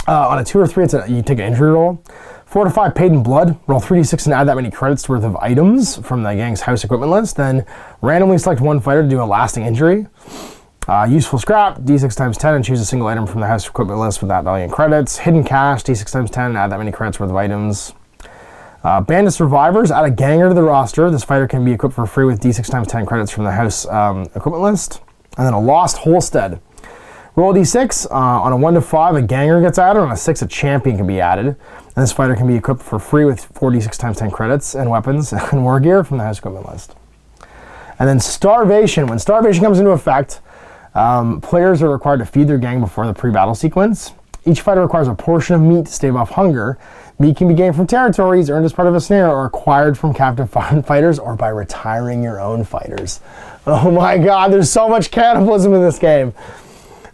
On a 2 or 3, you take an injury roll. 4 to 5 paid in blood. Roll 3d6 and add that many credits worth of items from the gang's house equipment list. Then randomly select 1 fighter to do a lasting injury. Useful scrap, d6 times 10, and choose a single item from the house equipment list with that value in credits. Hidden cash, d6 times 10, and add that many credits worth of items. Band of survivors, add a ganger to the roster. This fighter can be equipped for free with d6 times 10 credits from the house equipment list. And then a lost holstead. Roll a d6. On a 1 to 5, a ganger gets added. On a 6, a champion can be added. And this fighter can be equipped for free with 4d6 times 10 credits and weapons and war gear from the house equipment list. And then starvation. When starvation comes into effect, players are required to feed their gang before the pre-battle sequence. Each fighter requires a portion of meat to stave off hunger. Meat can be gained from territories, earned as part of a scenario, or acquired from captive fighters, or by retiring your own fighters. Oh my god, there's so much cannibalism in this game.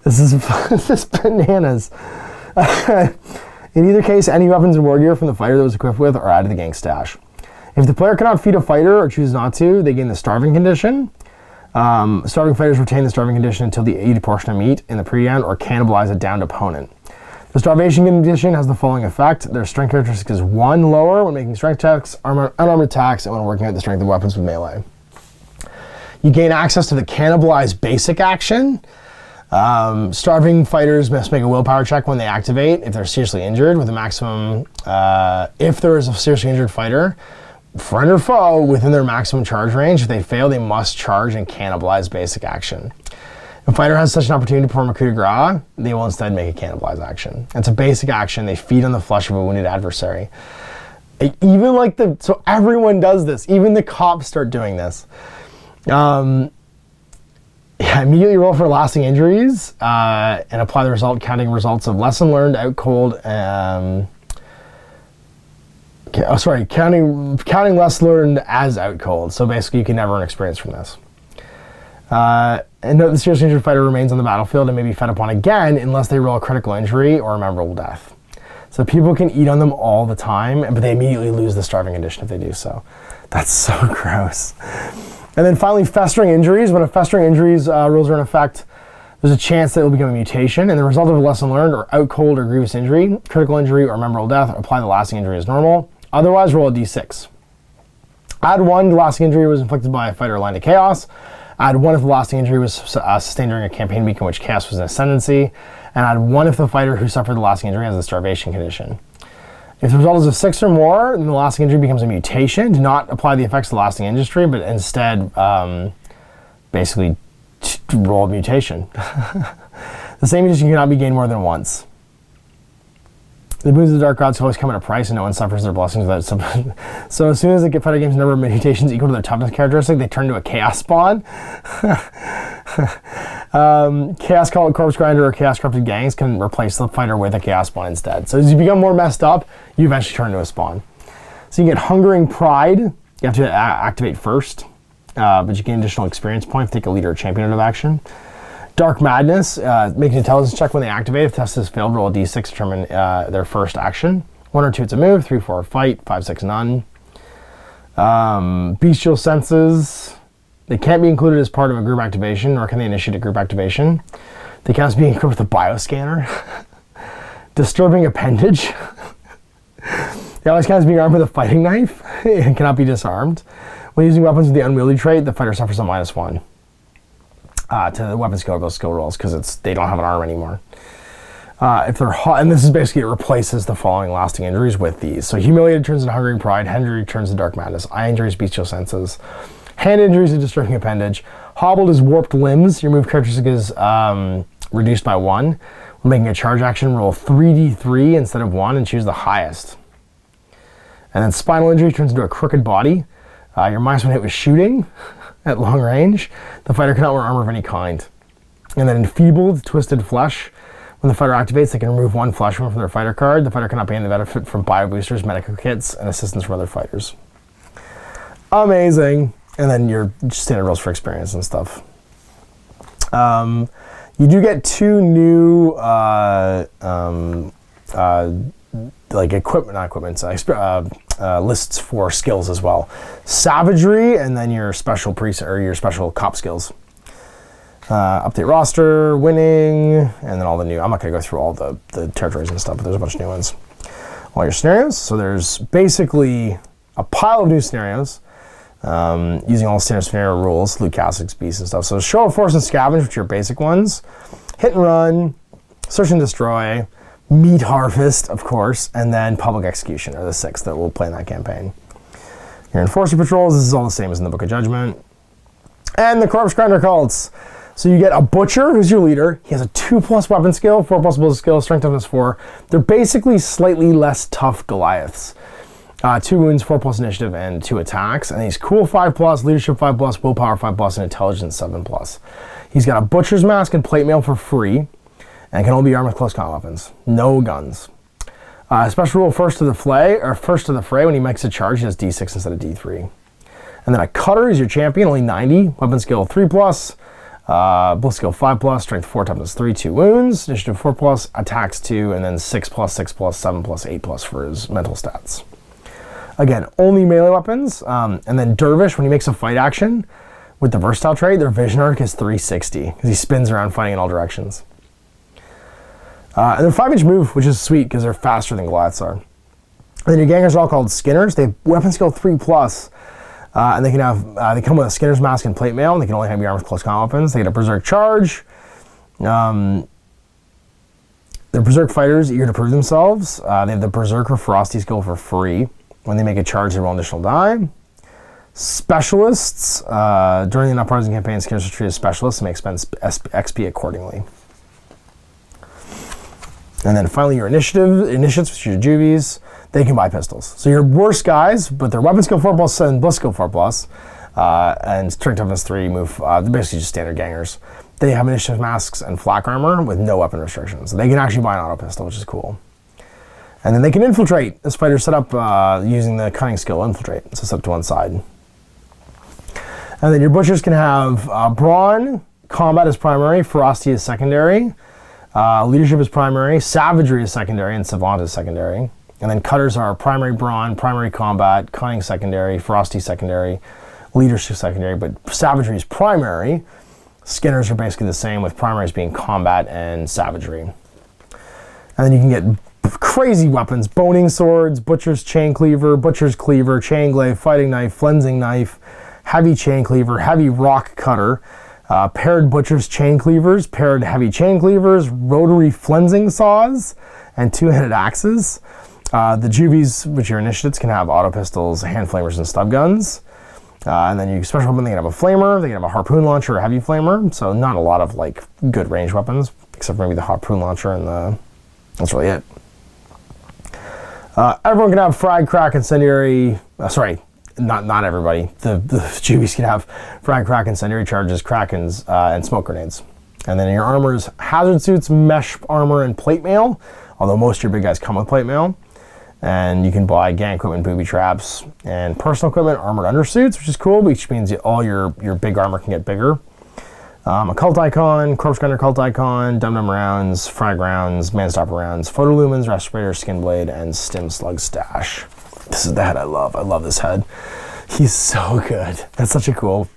This is bananas. In either case, any weapons and war gear from the fighter that was equipped with are added to the gang stash. If the player cannot feed a fighter or chooses not to, they gain the starving condition. Starving fighters retain the starving condition until they eat a portion of meat in the pre-end or cannibalize a downed opponent. The starvation condition has the following effect: their strength characteristic is 1 lower when making strength checks, unarmed attacks, and when working out the strength of weapons with melee. You gain access to the cannibalize basic action. Starving fighters must make a willpower check when they activate if they're seriously injured, with a maximum, if there is a seriously injured fighter, friend or foe, within their maximum charge range. If they fail, they must charge and cannibalize basic action. If a fighter has such an opportunity to perform a coup de grace, they will instead make a cannibalize action. It's a basic action. They feed on the flesh of a wounded adversary. Even like so everyone does this. Even the cops start doing this. Immediately roll for lasting injuries and apply the result, counting results of lesson learned, out cold. Counting less learned as out cold. So basically, you can never earn experience from this. And note the seriously injured fighter remains on the battlefield and may be fed upon again unless they roll a critical injury or a memorable death. So people can eat on them all the time, but they immediately lose the starving condition if they do so. That's so gross. And then finally, festering injuries. When a festering injuries rules are in effect, there's a chance that it will become a mutation, and the result of a lesson learned or out cold or grievous injury, critical injury, or memorable death, apply the lasting injury as normal. Otherwise, roll a d6. Add 1 to lasting injury was inflicted by a fighter aligned to chaos. Add 1 if the lasting injury was sustained during a campaign week in which chaos was an ascendancy. And add 1 if the fighter who suffered the lasting injury has a starvation condition. If the result is a 6 or more, then the lasting injury becomes a mutation. Do not apply the effects of the lasting injury, but instead basically roll a mutation. The same mutation cannot be gained more than once. The boons of the Dark Gods always come at a price, and no one suffers their blessings without some. So as soon as the fighter gains a number of mutations equal to their toughness characteristic, they turn into a chaos spawn. Chaos Corpse Grinder or Chaos Corrupted Gangs can replace the fighter with a chaos spawn instead. So as you become more messed up, you eventually turn into a spawn. So you get Hungering Pride. You have to activate first, but you gain additional experience points. Take a leader or champion out of action. Dark Madness, make an intelligence check when they activate. If test has failed, roll a d6 to determine their first action. 1 or 2, it's a move. 3, 4, fight. 5, 6, none. Bestial Senses. They can't be included as part of a group activation, nor can they initiate a group activation. They can also be equipped with a bioscanner. Disturbing Appendage. They always count as being armed with a fighting knife and cannot be disarmed. When using weapons with the unwieldy trait, the fighter suffers a -1. To the weapon skill rolls because they don't have an arm anymore. If they're hot, and this is basically, it replaces the following lasting injuries with these. So humiliated turns into hungering pride, head injury turns to dark madness, eye injuries, bestial senses, hand injuries, and disturbing appendage. Hobbled is warped limbs. Your move characteristic is reduced by 1. When making a charge action, roll 3d3 instead of 1 and choose the highest. And then spinal injury turns into a crooked body. Your -1 hit with shooting at long range. The fighter cannot wear armor of any kind. And then enfeebled, twisted flesh. When the fighter activates, they can remove 1 flesh wound from their fighter card. The fighter cannot gain the benefit from bio boosters, medical kits, and assistance from other fighters. Amazing. And then your standard rolls for experience and stuff. You do get 2 new like lists for skills as well. Savagery, and then your special your special cop skills. Update roster, winning, and then all the new. I'm not going to go through all the territories and stuff, but there's a bunch of new ones. All your scenarios. So there's basically a pile of new scenarios using all standard scenario rules, loot castings, beasts, and stuff. So show of force and scavenge, which are your basic ones. Hit and run, search and destroy, meat harvest, of course, and then public execution are the 6 that we'll play in that campaign. Your enforcer patrols, this is all the same as in the Book of Judgment. And the corpse grinder cults. So you get a butcher, who's your leader. He has a 2+ weapon skill, 4+ ability skill, strength toughness 4. They're basically slightly less tough Goliaths. 2 wounds, 4+ initiative, and 2 attacks. And he's cool 5+, leadership 5+, willpower 5+, and intelligence 7+. He's got a butcher's mask and plate mail for free, and can only be armed with close combat weapons. No guns. Special rule, first to the fray. When he makes a charge, he has D6 instead of D3. And then a cutter is your champion, only 90, weapon skill 3+. Bliss skill 5+, strength 4, toughness 3, 2 wounds, initiative 4+, attacks 2, and then 6+, 6+, 7+, 8+ for his mental stats. Again, only melee weapons. And then Dervish, when he makes a fight action with the versatile trait, their vision arc is 360 because he spins around fighting in all directions. And their 5-inch move, which is sweet because they're faster than Goliaths are. And then your gangers are all called Skinners. They have weapon skill 3+. And they can have, they come with a Skinner's mask and plate mail, and they can only have your armed with close combat weapons. They get a Berserk charge. They're Berserk fighters, eager to prove themselves. They have the Berserker Frosty skill for free. When they make a charge, they roll an additional die. Specialists, during the Uprising campaign, Skinners are treated as specialists and may expend XP accordingly. And then finally your initiates, which are your juvies. They can buy pistols. So your worst guys, but their weapon skill 4+, and bliss skill 4+, and strength toughness 3 move, they're basically just standard gangers. They have initiative masks and flak armor with no weapon restrictions. So they can actually buy an auto pistol, which is cool. And then they can infiltrate. This fighter's set up using the cunning skill, infiltrate. So set up to one side. And then your butchers can have brawn, combat is primary, ferocity is secondary, leadership is primary, savagery is secondary, and savant is secondary. And then cutters are primary brawn, primary combat, cunning secondary, ferocity secondary, leadership secondary, but savagery is primary. Skinners are basically the same, with primaries being combat and savagery. And then you can get crazy weapons: boning swords, butcher's chain cleaver, butcher's cleaver, chain glaive, fighting knife, flensing knife, heavy chain cleaver, heavy rock cutter, paired butcher's chain cleavers, paired heavy chain cleavers, rotary flensing saws, and 2-handed axes. The juvies, which are initiates, can have auto pistols, hand flamers, and stub guns. And then you special weapon, they can have a flamer, they can have a harpoon launcher, or a heavy flamer. So not a lot of like good range weapons, except for maybe the harpoon launcher and that's really it. Everyone can have frag, crack, incendiary. Not everybody. The juvies can have frag, crack, incendiary charges, krakens, and smoke grenades. And then your armor is hazard suits, mesh armor, and plate mail. Although most of your big guys come with plate mail. And you can buy gang equipment, booby traps, and personal equipment, armored undersuits, which is cool, which means all your big armor can get bigger. A cult icon, corpse grinder cult icon, dum-dum rounds, frag rounds, manstopper rounds, photolumens, respirator, skin blade, and stim slug stash. This is the head I love. I love this head. He's so good. That's such a cool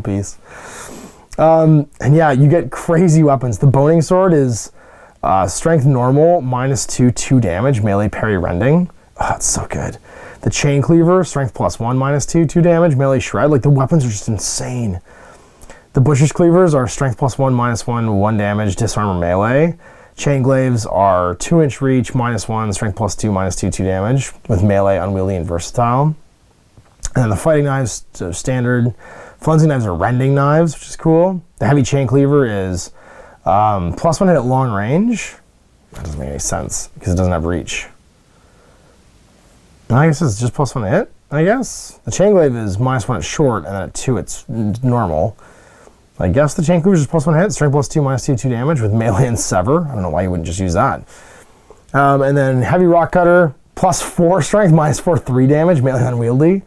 piece. And yeah, you get crazy weapons. The boning sword is strength normal, -2, 2 damage, melee parry rending. Oh, it's so good. The chain cleaver, strength +1, -2, 2 damage, melee shred. Like, the weapons are just insane. The butcher's cleavers are strength +1, -1, 1 damage, disarmor melee. Chain Glaives are 2-inch reach, -1, strength +2, -2, 2 damage, with melee, unwieldy, and versatile. And then the fighting knives, so standard. Flensing knives are rending knives, which is cool. The heavy chain cleaver is +1 hit at long range. That doesn't make any sense because it doesn't have reach. I guess it's just +1 hit, I guess. The chain glaive is -1 at short, and then at 2 it's normal. I guess the chain cleaver is just +1 hit, strength +2, -2, 2 damage with melee and sever. I don't know why you wouldn't just use that. And then heavy rock cutter, +4 strength, -4, 3 damage, melee unwieldy.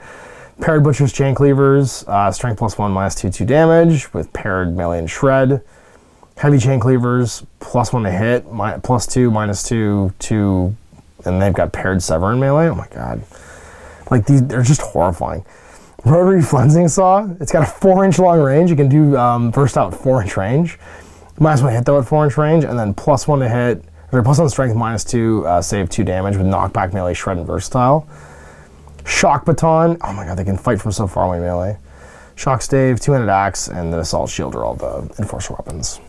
Paired butcher's chain cleavers, strength +1, -2, 2 damage with paired melee and shred. Heavy chain cleavers, +1 to hit, +2, -2, 2, and they've got paired sever and melee. Oh my god. Like these, they're just horrifying. Rotary flensing saw, it's got a 4-inch long range. You can do versatile at 4-inch range. -1 to hit though at 4-inch range, and then +1 to hit, or +1 strength, -2, save 2 damage with knockback, melee, shred, and versatile. Shock baton, oh my god, they can fight from so far away melee. Shock stave, 2-handed axe, and the assault shield are all the enforcer weapons.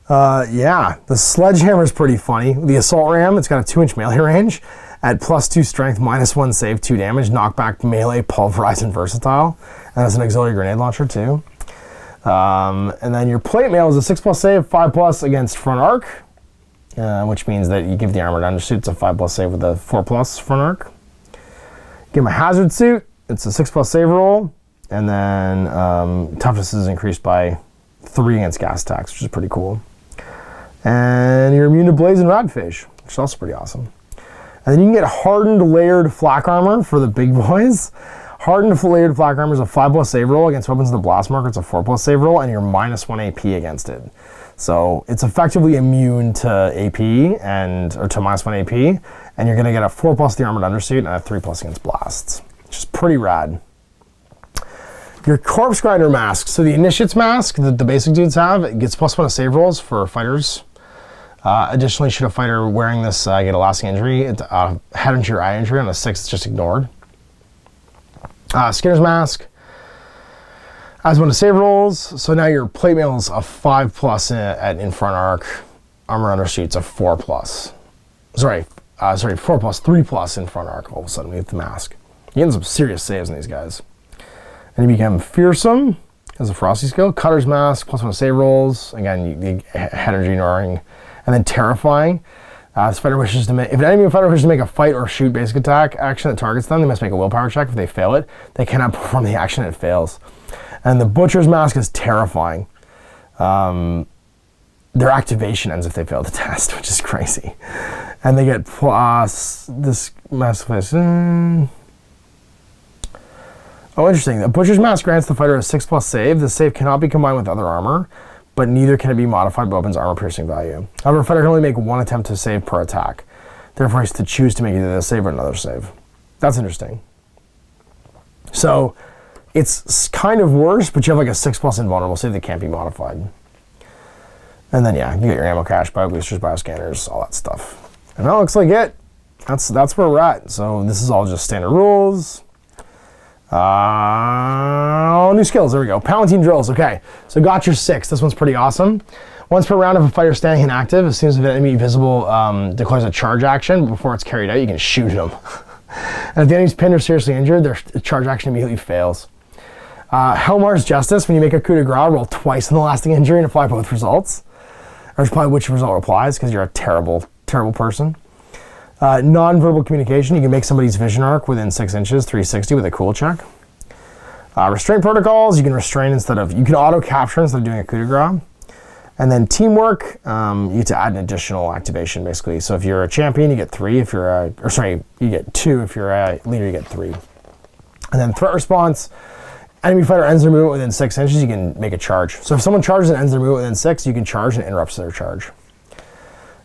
Yeah, the sledgehammer is pretty funny. The assault ram, it's got a 2-inch melee range at +2 strength, -1 save, 2 damage, knockback, melee, pulverize, and versatile. And that's an auxiliary grenade launcher too. And then your plate mail is a 6+ save, 5+ against front arc, which means that you give the armored undersuit, it's a 5+ save with a 4+ front arc. Give him a hazard suit, it's a 6+ save roll, and then toughness is increased by 3 against gas attacks, which is pretty cool. And you're immune to blaze and radfish, which is also pretty awesome. And then you can get hardened layered flak armor for the big boys. Hardened layered flak armor is a 5+ save roll against weapons of the blast marker. It's a 4+ save roll, and you're -1 AP against it. So it's effectively immune to AP or to -1 AP, and you're going to get a 4+ the armored undersuit and a 3+ against blasts, which is pretty rad. Your corpse grinder mask. So the initiate's mask that the basic dudes have, it gets +1 to save rolls for fighters. Additionally, should a fighter wearing this get a lasting injury, head injury or eye injury on a 6, it's just ignored. Skinner's mask adds 1 to save rolls. So now your plate mail is a 5+ in front arc. Armor undersuit's a 4+. Sorry, 4+, 3+ in front arc all of a sudden with the mask. You get some serious saves in these guys. And you become fearsome as a frosty skill. Cutter's mask, +1 to save rolls. Again, you head energy ignoring. And then terrifying. If an enemy fighter wishes to make a fight or shoot basic attack action that targets them, they must make a willpower check. If they fail it, they cannot perform the action, it fails. And the butcher's mask is terrifying. Their activation ends if they fail the test, which is crazy. And they get this mask. Oh, interesting. The butcher's mask grants the fighter a 6+ save. The save cannot be combined with other armor, but neither can it be modified by weapon's armor piercing value. However, a fighter can only make 1 attempt to save per attack. Therefore, he has to choose to make either this save or another save. That's interesting. So, it's kind of worse, but you have like a 6+ invulnerable save that can't be modified. And then, yeah, you get your ammo cache, bio boosters, bioscanners, all that stuff. And that looks like it. That's where we're at. So, this is all just standard rules. New skills, there we go. Palatine drills, okay. So got your 6, this one's pretty awesome. Once per round, if a fighter standing inactive, as soon as an enemy visible declares a charge action, but before it's carried out, you can shoot them. And if the enemy's pinned or seriously injured, their charge action immediately fails. Helmar's Justice, when you make a coup de grace, roll twice on the lasting injury and apply both results. Or it's probably which result applies, because you're a terrible, terrible person. Non-verbal communication, you can make somebody's vision arc within 6 inches, 360 with a cool check. Restraint protocols, you can restrain you can auto-capture instead of doing a coup de grace. And then teamwork, you get to add an additional activation basically. So if you're a champion, you get 3. If you're you get 2. If you're a leader, you get 3. And then threat response, enemy fighter ends their movement within 6 inches, you can make a charge. So if someone charges and ends their movement within 6, you can charge and interrupts their charge.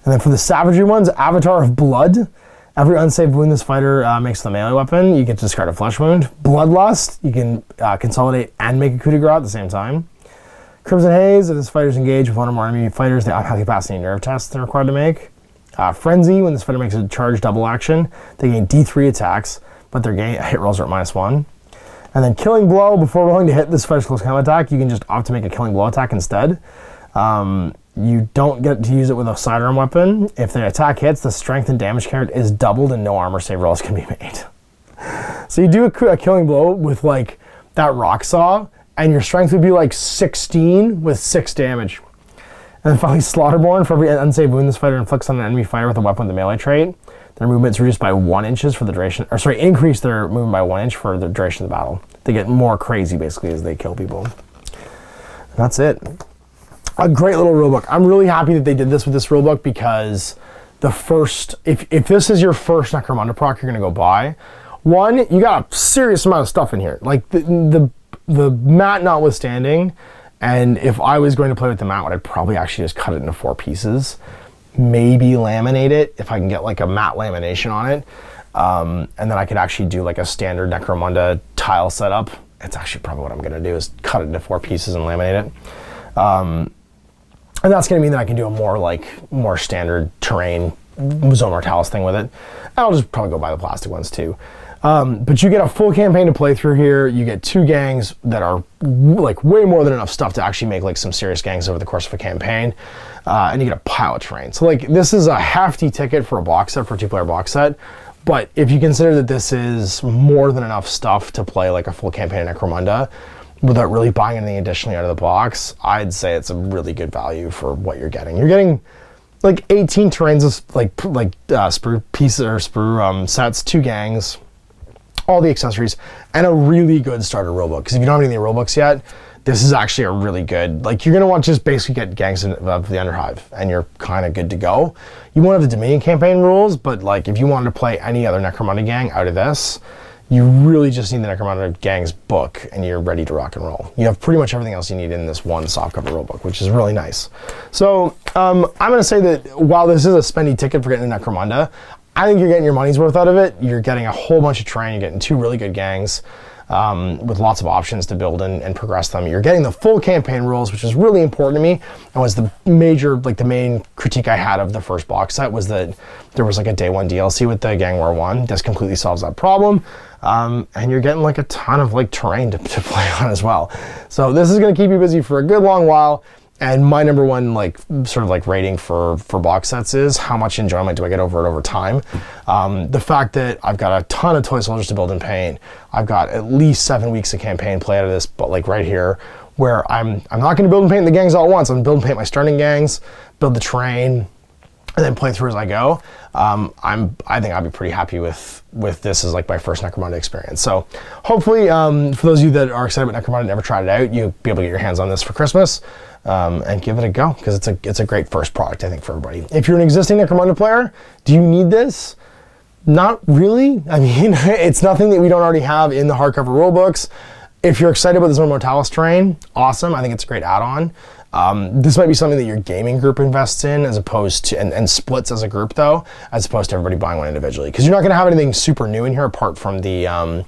And then for the savagery ones, Avatar of Blood. Every unsaved wound this fighter makes with a melee weapon, you get to discard a flesh wound. Bloodlust, you can consolidate and make a coup de grace at the same time. Crimson Haze, if this fighter is engaged with one or more enemy fighters, they don't have the capacity nerve tests they're required to make. Frenzy, when this fighter makes a charge double action, they gain D3 attacks, but their hit rolls are at -1. And then Killing Blow, before rolling to hit this fighter's close combat attack, you can just opt to make a Killing Blow attack instead. You don't get to use it with a sidearm weapon. If the attack hits, the strength and damage count is doubled and no armor save rolls can be made. So you do a killing blow with like that rock saw, and your strength would be like 16 with 6 damage. And then finally, Slaughterborn. For every unsaved wound this fighter inflicts on an enemy fighter with a weapon with the melee trait, their movement is reduced by 1 inch for the duration, or sorry, increase their movement by 1 inch for the duration of the battle. They get more crazy basically as they kill people. And that's it. A great little rulebook. I'm really happy that they did this with this rulebook, because the first, if this is your first Necromunda proc you're gonna go buy, one, you got a serious amount of stuff in here. Like the mat notwithstanding, and if I was going to play with the mat, I'd probably actually just cut it into 4 pieces. Maybe laminate it if I can get like a matte lamination on it. And then I could actually do like a standard Necromunda tile setup. It's actually probably what I'm gonna do, is cut it into 4 pieces and laminate it. And that's gonna mean that I can do a more standard terrain Zone Mortalis thing with it. And I'll just probably go buy the plastic ones too. But you get a full campaign to play through here. You get 2 gangs that are like way more than enough stuff to actually make like some serious gangs over the course of a campaign. And you get a pile of terrain. So like this is a hefty ticket for a box set, for a 2-player box set. But if you consider that this is more than enough stuff to play like a full campaign in Necromunda without really buying anything additionally out of the box, I'd say it's a really good value for what you're getting. You're getting like 18 terrains, like sprue pieces or sprue sets, 2 gangs, all the accessories, and a really good starter rulebook. Because if you don't have any of the rulebooks yet, this is actually a really good, like you're gonna want to just basically get gangs of the Hive, and you're kind of good to go. You won't have the Dominion campaign rules, but like if you wanted to play any other Necromunda gang out of this, you really just need the Necromunda Gang's book, and you're ready to rock and roll. You have pretty much everything else you need in this one softcover rulebook, which is really nice. So I'm going to say that while this is a spendy ticket for getting a Necromunda, I think you're getting your money's worth out of it. You're getting a whole bunch of terrain. You're getting 2 really good gangs with lots of options to build and progress them. You're getting the full campaign rules, which is really important to me, and was the main critique I had of the first box set, was that there was like a day 1 DLC with the Gang War 1. This completely solves that problem. And you're getting like a ton of like terrain to play on as well. So this is going to keep you busy for a good long while. And my number one rating for box sets is how much enjoyment do I get over time. The fact that I've got a ton of toy soldiers to build and paint. I've got at least 7 weeks of campaign play out of this, but like right here, where I'm not going to build and paint the gangs all at once. I'm going to build and paint my starting gangs, build the terrain, and then play through as I go. I think I'll be pretty happy with this as like my first Necromunda experience. So hopefully, for those of you that are excited about Necromunda and never tried it out, you'll be able to get your hands on this for Christmas and give it a go, because it's a great first product, I think, for everybody. If you're an existing Necromunda player, do you need this? Not really. I mean, it's nothing that we don't already have in the hardcover rulebooks. If you're excited about the Zone Mortalis terrain, awesome. I think it's a great add-on. This might be something that your gaming group invests in, as opposed to, and splits as a group though, as opposed to everybody buying one individually. Because you're not going to have anything super new in here apart from the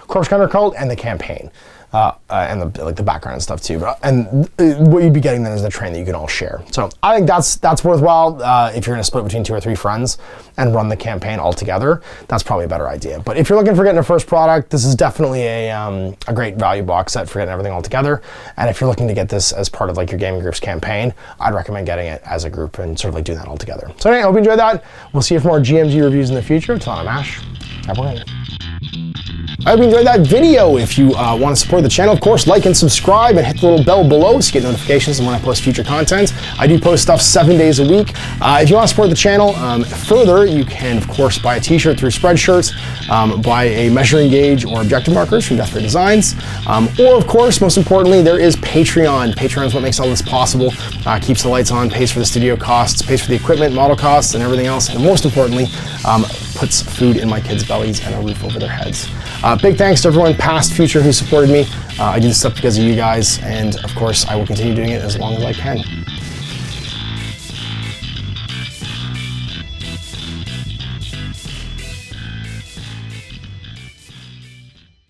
Corpse Counter Cult and the campaign. And the background and stuff too. What you'd be getting then is the terrain that you can all share. So I think that's worthwhile if you're going to split between 2 or 3 friends and run the campaign all together. That's probably a better idea. But if you're looking for getting a first product, this is definitely a great value box set for getting everything all together. And if you're looking to get this as part of like your gaming group's campaign, I'd recommend getting it as a group and sort of like doing that all together. So anyway, I hope you enjoyed that. We'll see you for more GMG reviews in the future. Till I'm Ash. Have a good one. I hope you enjoyed that video. If you want to support the channel, of course, like and subscribe and hit the little bell below so you get notifications when I post future content. I do post stuff 7 days a week. If you want to support the channel further, you can, of course, buy a t-shirt through Spreadshirts, buy a measuring gauge or objective markers from Death Ray Designs, or, of course, most importantly, there is Patreon. Patreon is what makes all this possible, keeps the lights on, pays for the studio costs, pays for the equipment, model costs, and everything else, and most importantly, puts food in my kids' bellies and a roof over their heads. Big thanks to everyone, past, future, who supported me. I do this stuff because of you guys, and of course, I will continue doing it as long as I can.